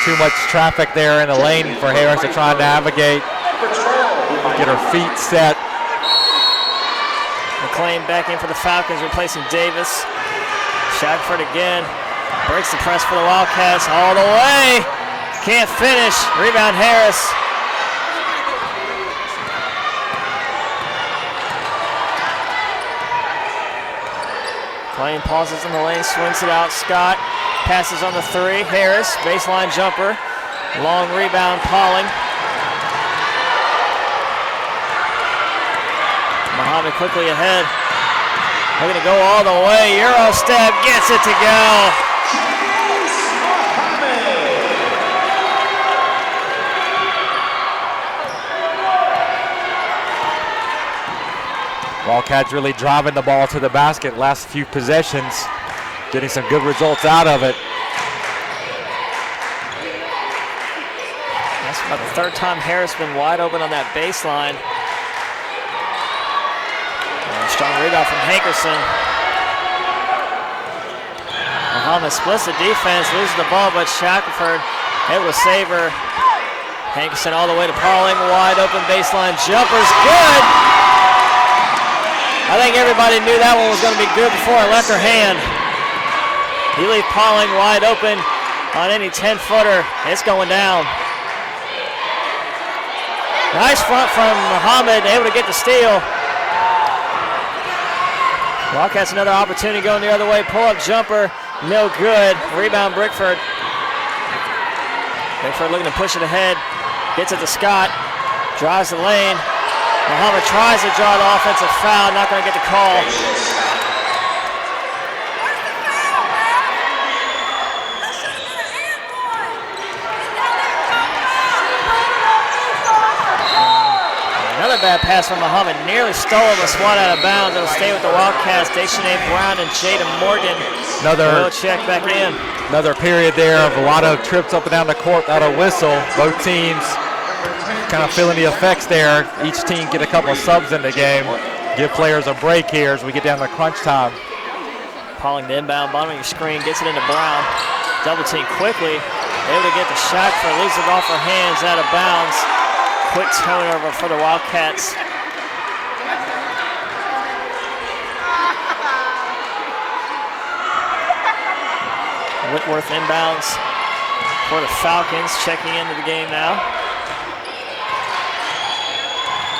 Too much traffic there in the lane for Harris to try and navigate. Get her feet set. McLean back in for the Falcons, replacing Davis. Shackelford again. Breaks the press for the Wildcats all the way. Can't finish. Rebound Harris. McLean pauses in the lane, swings it out. Scott passes on the three. Harris, baseline jumper. Long rebound, Pauling. Muhammad quickly ahead. Looking to go all the way. Euro step, gets it to go. Wildcats really driving the ball to the basket last few possessions, getting some good results out of it. That's about the third time Harris been wide open on that baseline. And strong rebound from Hankerson. Muhammad splits the defense, loses the ball, but Shackelford able to save her. Hankerson all the way to Pauling, wide open baseline jumper's good. I think everybody knew that one was going to be good before it left her hand. You leave Pauling wide open on any 10-footer. It's going down. Nice front from Muhammad, able to get the steal. Wildcats another opportunity going the other way. Pull-up jumper, no good. Rebound Brickford. Brickford looking to push it ahead. Gets it to Scott. Drives the lane. Muhammad tries to draw the offensive foul, not going to get the call. Another bad pass from Muhammad, nearly stole him, a swat out of bounds. It'll stay with the Wildcats. Deshanae Brown and Jada Morgan. Will check back in. Another period there of a lot of trips up and down the court without a whistle. Both teams kind of feeling the effects there. Each team get a couple of subs in the game. Give players a break here as we get down to crunch time. Pauling the inbound, bottom of your screen, gets it into Brown. Double team quickly. Able to get the shot for loses it off her hands, out of bounds. Quick turnover for the Wildcats. Whitworth inbounds for the Falcons, checking into the game now.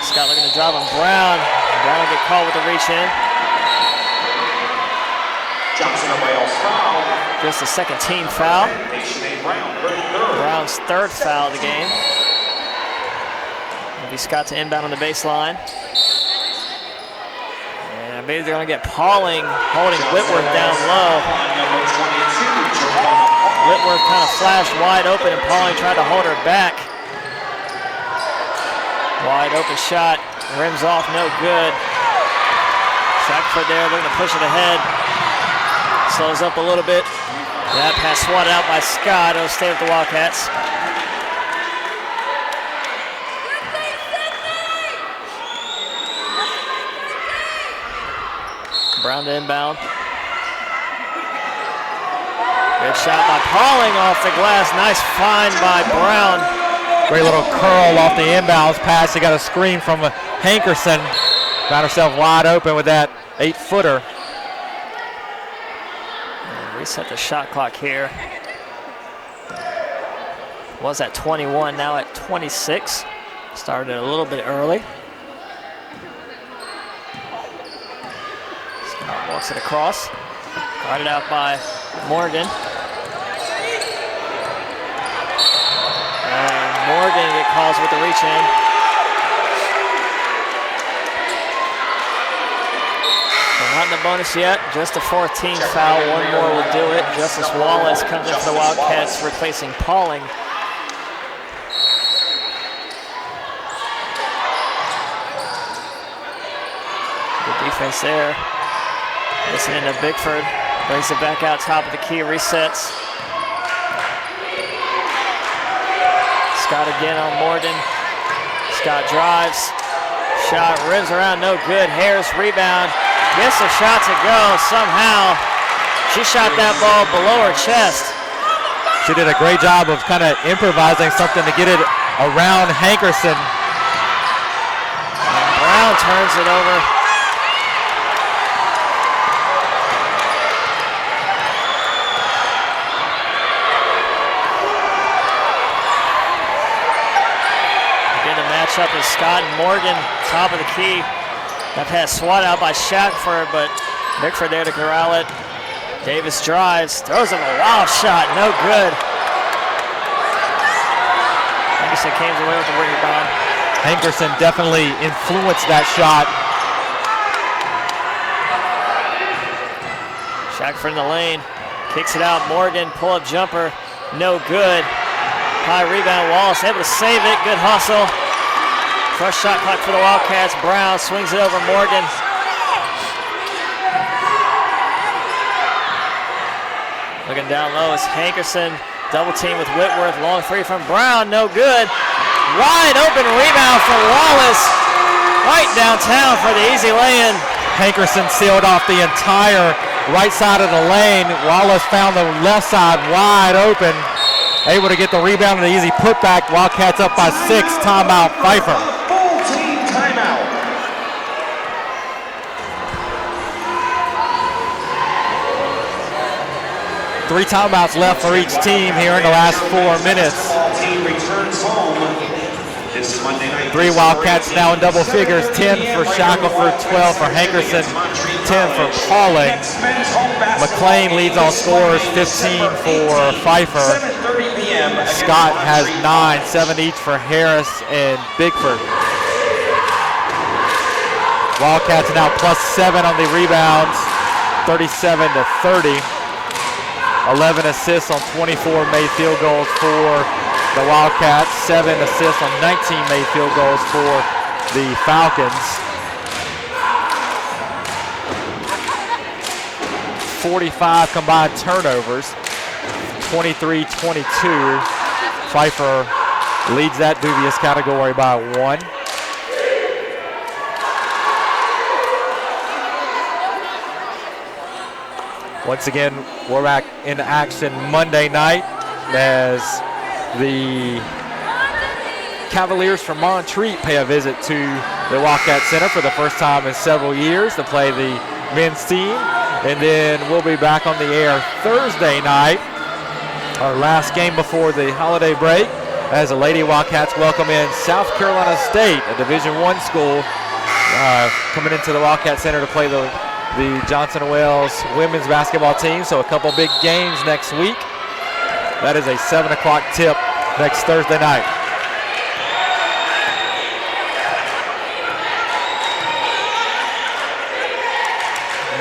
Scott looking to drive on Brown. Brown will get called with the reach in. Johnson and Wales foul. Just a second team foul. Brown, Brown's third foul of the game. It'll be Scott to inbound on the baseline. And Maybe they're going to get Pauling holding Whitworth down low. Whitworth kind of flashed wide open, and Pauling tried to hold her back. Wide open shot, rims off, no good. Shackelford there looking to push it ahead. Slows up a little bit. That pass swatted out by Scott. It'll stay with the Wildcats. Brown to inbound. Good shot by Pauling off the glass. Nice find by Brown. Great little curl off the inbounds pass. She got a screen from Hankerson. Found herself wide open with that 8-footer. Reset the shot clock here. Was at 21, now at 26. Started a little bit early. Scott walks it across. Guarded out by Morgan. And Morgan get calls with the reach in. They're not in the bonus yet, just a 14th foul. One more will do it. Justice Wallace comes in for the Wildcats, replacing Pauling. Good defense there. Listening to Bickford. Brings it back out top of the key, resets. Scott again on Morgan. Scott drives. Shot rims around, no good. Harris rebound. Gets a shot to go somehow. She shot that ball below her chest. She did a great job of kind of improvising something to get it around Hankerson. And Brown turns it over. Up is Scott and Morgan, top of the key. That pass swat out by Shackelford, but Bickford there to corral it. Davis drives, throws him a wild shot, no good. Hankerson came away with the rebound. Hankerson definitely influenced that shot. Shackelford in the lane, kicks it out. Morgan, pull-up jumper, no good. High rebound, Wallace able to save it, good hustle. First shot clock for the Wildcats. Brown swings it over Morgan. Looking down low is Hankerson. Double team with Whitworth. Long three from Brown. No good. Wide open rebound for Wallace. Right downtown for the easy lay-in. Hankerson sealed off the entire right side of the lane. Wallace found the left side wide open. Able to get the rebound and the easy putback. Wildcats up by 6. Timeout, Pfeiffer. Three timeouts left for each team here in the last 4 minutes. Three Wildcats now in double figures, 10 for Shackelford, 12 for Hankerson, 10 for Pauling. McLean leads all scores, 15 for Pfeiffer. Scott has 9, 7 each for Harris and Bickford. Wildcats now +7 on the rebounds, 37-30. 11 assists on 24 made field goals for the Wildcats. 7 assists on 19 made field goals for the Falcons. 45 combined turnovers, 23-22. Pfeiffer leads that dubious category by 1. Once again, we're back in action Monday night as the Cavaliers from Montreat pay a visit to the Wildcat Center for the first time in several years to play the men's team. And then we'll be back on the air Thursday night, our last game before the holiday break, as the Lady Wildcats welcome in South Carolina State, a Division I school, coming into the Wildcat Center to play the Johnson & Wales women's basketball team. So a couple big games next week. That is a 7 o'clock tip next Thursday night.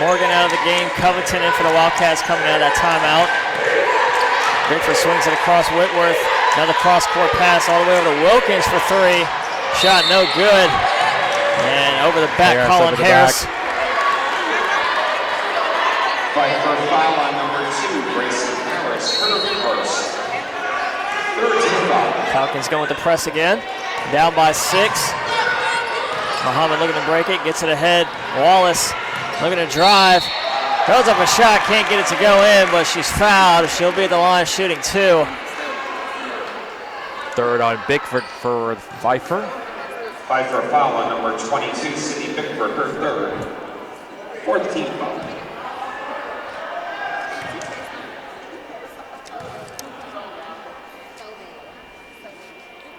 Morgan out of the game. Covington in for the Wildcats coming out of that timeout. Bickford swings it across Whitworth. Another cross-court pass all the way over to Wilkins for three. Shot no good. And over the back, Colin Harris. Pfeiffer foul on number 2, Grayson Harris. Her first. Third team foul. Falcons going with the press again. Down by 6. Muhammad looking to break it, gets it ahead. Wallace looking to drive. Throws up a shot, can't get it to go in, but she's fouled. She'll be at the line shooting 2. Third on Bickford for Pfeiffer. Pfeiffer foul on number 22, Sydney Bickford, her third. Fourth team foul.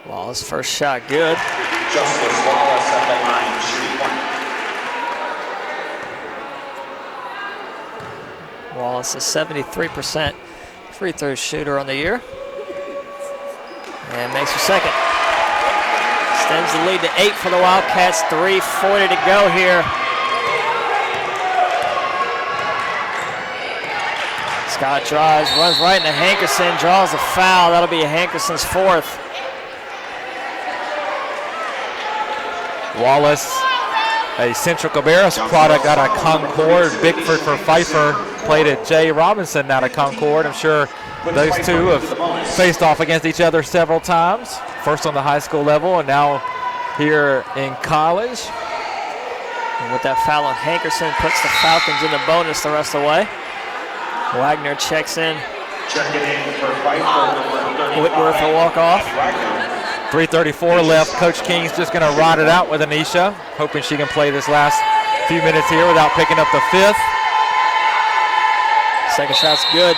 Wallace first shot good. Justice Wallace at the line, shooting 1. Wallace is 73% free throw shooter on the year. And makes her second. Extends the lead to 8 for the Wildcats. 3:40 to go here. Scott drives, runs right into Hankerson, draws a foul. That'll be Hankerson's 4th. Wallace, a Central Cabarrus product out of Concord. Bickford for Pfeiffer played at J. Robinson out of Concord. I'm sure those two have faced off against each other several times. First on the high school level and now here in college. And with that foul on Hankerson, puts the Falcons in the bonus the rest of the way. Wagner checks in. Checking in for Pfeiffer. Whitworth will walk off. 3:34 left. Coach King's just going to ride it out with Anisha, hoping she can play this last few minutes here without picking up the 5th. Second shot's good.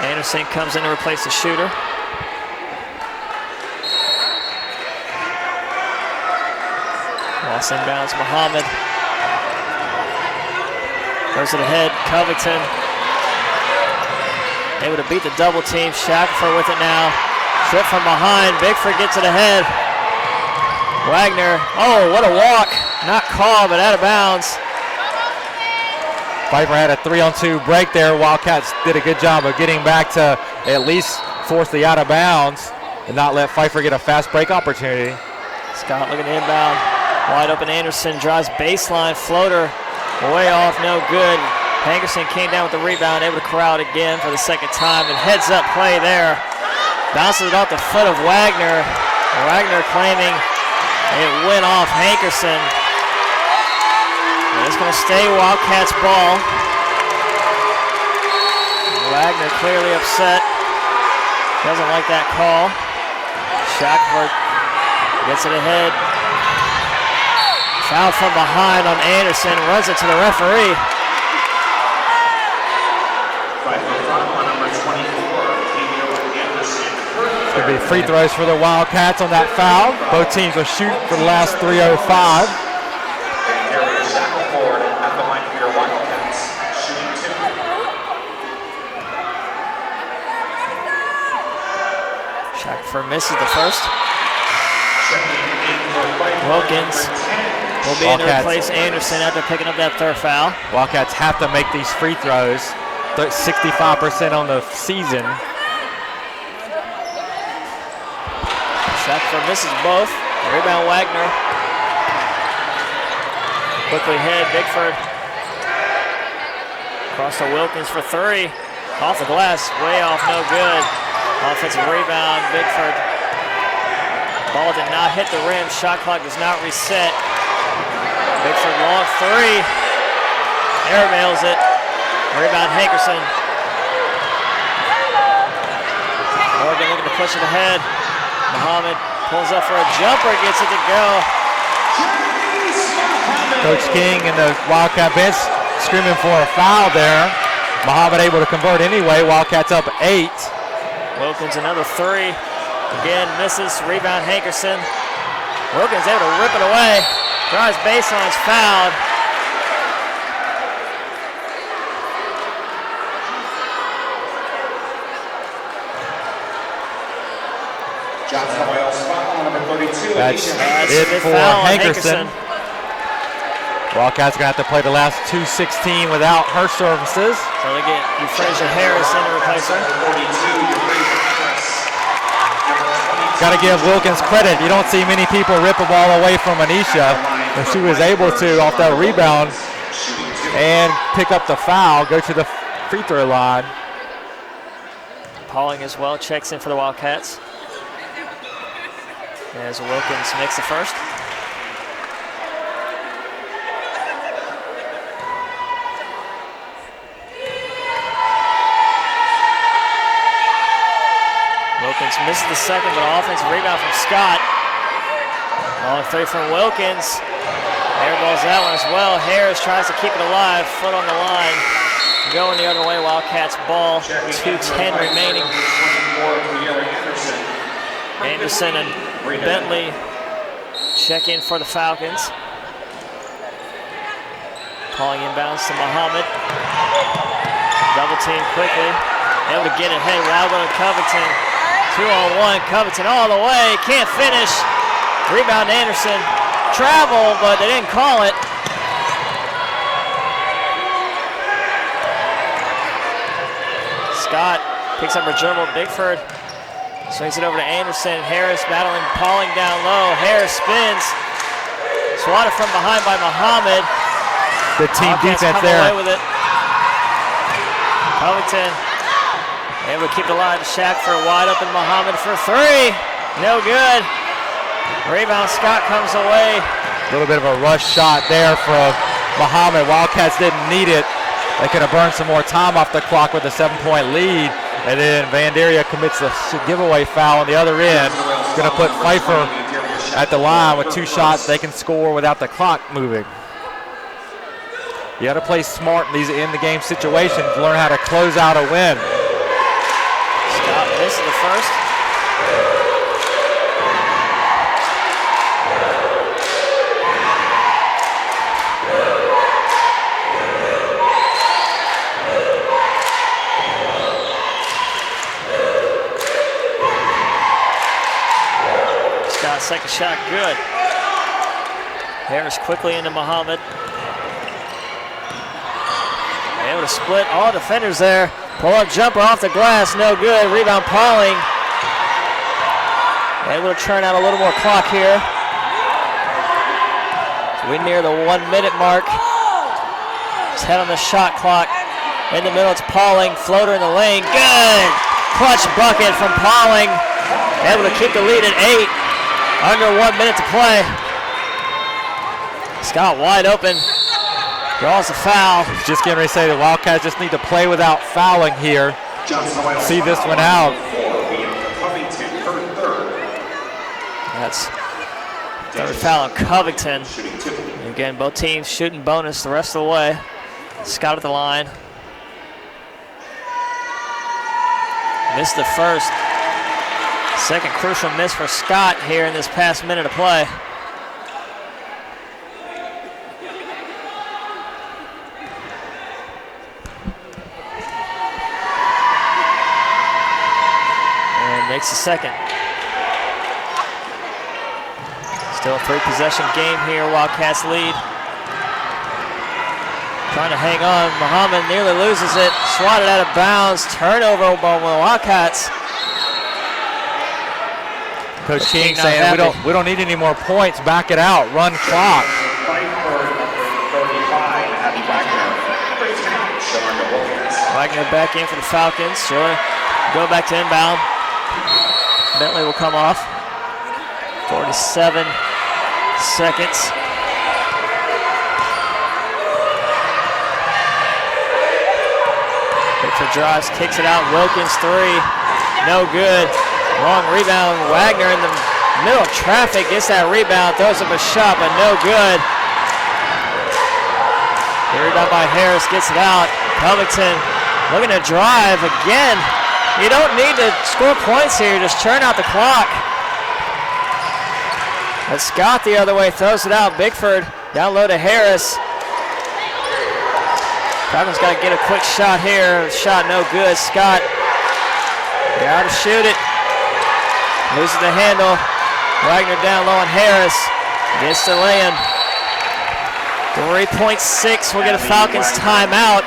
Anderson comes in to replace the shooter. Lost inbounds, Muhammad. Throws it ahead, Covington. Able to beat the double team. Shackelford with it now. Trip from behind. Bickford gets it ahead. Wagner. Oh, what a walk. Not called, but out of bounds. Pfeiffer had a 3-on-2 break there. Wildcats did a good job of getting back to at least force the out of bounds and not let Pfeiffer get a fast break opportunity. Scott looking to inbound. Wide open Anderson drives baseline floater. Way off, no good. Hankerson came down with the rebound, able to corral it again for the second time, and heads up play there. Bounces it off the foot of Wagner. Wagner claiming it went off Hankerson. And it's going to stay Wildcats ball. Wagner clearly upset. Doesn't like that call. Shackelford gets it ahead. Foul from behind on Anderson, runs it to the referee. Could be free throws for the Wildcats on that foul. Both teams will shoot for the last 3:05. Shackelford misses the first. Wilkins will be in to replace Anderson after picking up that third foul. Wildcats have to make these free throws. 65% on the season. Shackelford misses both. Rebound Wagner. Quickly ahead, Bickford. Across to Wilkins for 3. Off the glass, way off, no good. Offensive rebound, Bickford. Ball did not hit the rim. Shot clock does not reset. Bickford long 3. Airmails it. Rebound Hankerson. Morgan looking to push it ahead. Muhammad pulls up for a jumper, gets it to go. Coach King and the Wildcat bench screaming for a foul there. Muhammad able to convert anyway. Wildcats up 8. Wilkins another 3. Again misses. Rebound Hankerson. Wilkins able to rip it away. Drives baseline's fouled. That's it for Hankerson. Wildcats are going to have to play the last 2:16 without her services. So they get Euphrasia Harris in to replace her. Got to give Wilkins credit. You don't see many people rip a ball away from Anisha, and she was able to, off that rebound, and pick up the foul, go to the free throw line. Pauling as well checks in for the Wildcats. As Wilkins makes the first. Wilkins misses the second, but offensive rebound from Scott. Long three from Wilkins. Airballs that one as well. Harris tries to keep it alive. Foot on the line. Going the other way. Wildcats ball. 2:10 remaining. Anderson and Bentley check in for the Falcons. Calling inbounds to Muhammad. Double team quickly. Able to get it. Hey, wild to Covington. 2-on-1. Covington all the way. Can't finish. Rebound Anderson. Travel, but they didn't call it. Scott picks up her dribble. Bigford swings it over to Anderson. Harris battling Pauling down low. Harris spins. Swatted from behind by Muhammad. Good team defense come there. Away with it. Covington able to keep it alive to Shackford. Wide open Muhammad for three. No good. Rebound Scott comes away. A little bit of a rush shot there from Muhammad. Wildcats didn't need it. They could have burned some more time off the clock with a 7-point lead. And then Vandaria commits a giveaway foul on the other end. Going to put Pfeiffer at the line with 2 shots. They can score without the clock moving. You got to play smart in these in-the-game situations. Learn how to close out a win. Scott misses the first. Second shot good. Harris quickly into Muhammad. Able to split all defenders there. Pull up jumper off the glass, no good. Rebound Pauling. Able to churn out a little more clock here. We near the 1 minute mark. It's head on the shot clock. In the middle, it's Pauling. Floater in the lane, good. Clutch bucket from Pauling. Able to keep the lead at 8. Under 1 minute to play. Scott wide open. Draws the foul. Just getting ready to say the Wildcats just need to play without fouling here. See this one out. That's third foul on Covington. Again, both teams shooting bonus the rest of the way. Scott at the line. Missed the first. Second crucial miss for Scott here in this past minute of play. And makes the second. Still a 3-possession game here. Wildcats lead. Trying to hang on. Muhammad nearly loses it. Swatted out of bounds. Turnover by the Wildcats. Coach King saying we don't need any more points. Back it out. Run clock. Wagner back in for the Falcons. She'll go back to inbound. Bentley will come off. 47 seconds. Picture drives, kicks it out. Wilkins 3. No good. Long rebound, Wagner in the middle of traffic, gets that rebound, throws up a shot, but no good. Rebound by Harris, gets it out. Covington looking to drive again. You don't need to score points here, just churn out the clock. But Scott the other way, throws it out. Bigford down low to Harris. Falcons got to get a quick shot here. Shot no good. Scott got to shoot it. Loses the handle. Wagner down low on Harris. Gets the lay-in. 3.6 will get a Falcons timeout.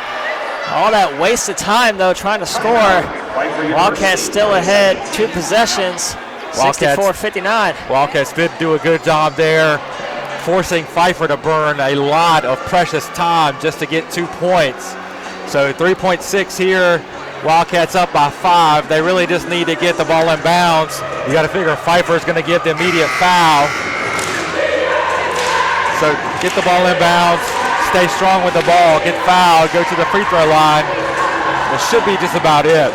All that wasted time, though, trying to score. Wildcats still ahead, 2 possessions, 64-59. Wildcats did do a good job there, forcing Pfeiffer to burn a lot of precious time just to get 2 points. So 3.6 here, Wildcats up by 5. They really just need to get the ball in bounds. You got to figure Pfeiffer's going to get the immediate foul. So get the ball in bounds, stay strong with the ball, get fouled, go to the free throw line. That should be just about it.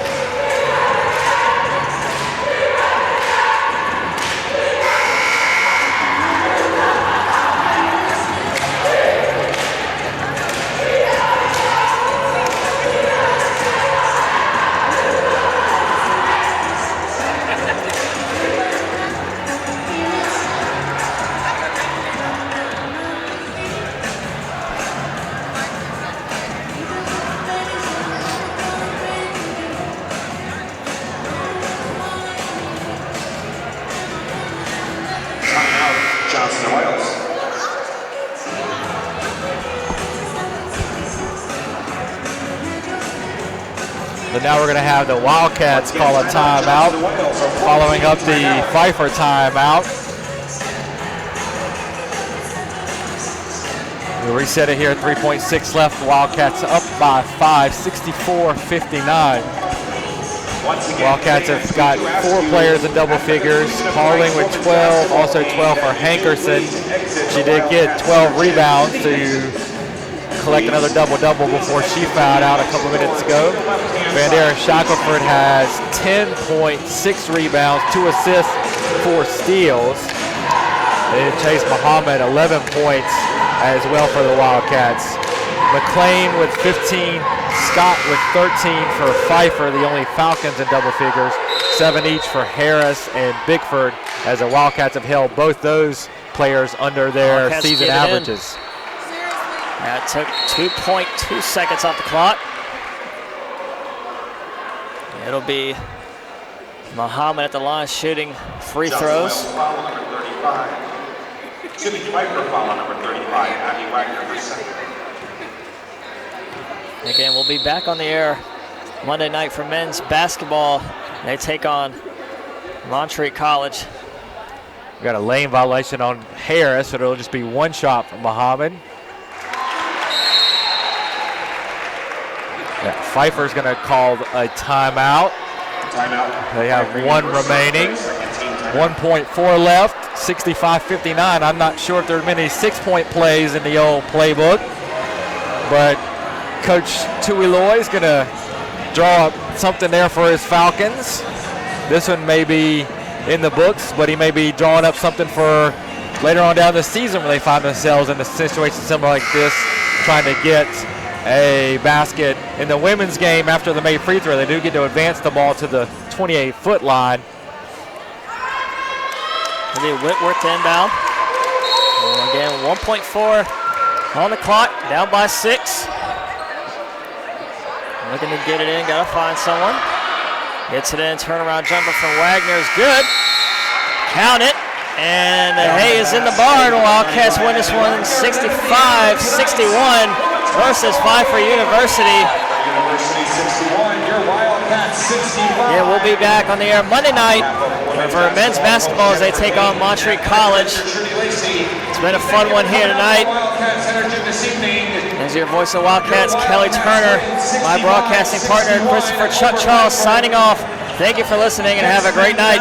But now we're going to have the Wildcats call a timeout, following up the Pfeiffer timeout. We'll reset it here, 3.6 left. Wildcats up by 5, 64-59. Wildcats have got 4 players in double figures. Pauling with 12, also 12 for Hankerson. She did get 12 rebounds to collect another double-double before she fouled out a couple minutes ago. Bandera Shackelford has 10.6 rebounds, 2 assists, 4 steals. And Chase Muhammad, 11 points as well for the Wildcats. McLean with 15, Scott with 13 for Pfeiffer, the only Falcons in double figures, 7 each for Harris and Bickford, as the Wildcats have held both those players under their Wildcats season averages. That took 2.2 seconds off the clock. It'll be Muhammad at the line shooting free throws. Foul number 35. Excuse me, Pfeiffer foul number 35. Abby Wagner for second. Again, we'll be back on the air Monday night for men's basketball. They take on Montreat College. We got a lane violation on Harris, so it'll just be 1 shot from Muhammad. Yeah, Pfeiffer's going to call a timeout. They have 1 remaining. 1.4 left, 65-59. I'm not sure if there are many 6-point plays in the old playbook, but Coach Tuiloy is going to draw up something there for his Falcons. This one may be in the books, but he may be drawing up something for later on down the season when they find themselves in a situation similar like this, trying to get a basket in the women's game after the made free throw. They do get to advance the ball to the 28-foot line. It'll be Whitworth to inbound. And again, 1.4 on the clock, down by 6. Looking to get it in, gotta find someone. Gets it in, turnaround jumper from Wagner is good. Count it, and the hay is in the barn. Wildcats win this one 65-61 versus Pfeiffer University. University 61, your Wildcats 65. Yeah, we'll be back on the air Monday night for men's basketball as they take on Montreat College. It's been a fun one here tonight. As your voice of Wildcats, Kelly Turner, my broadcasting partner, Christopher Chuck Charles, signing off. Thank you for listening and have a great night.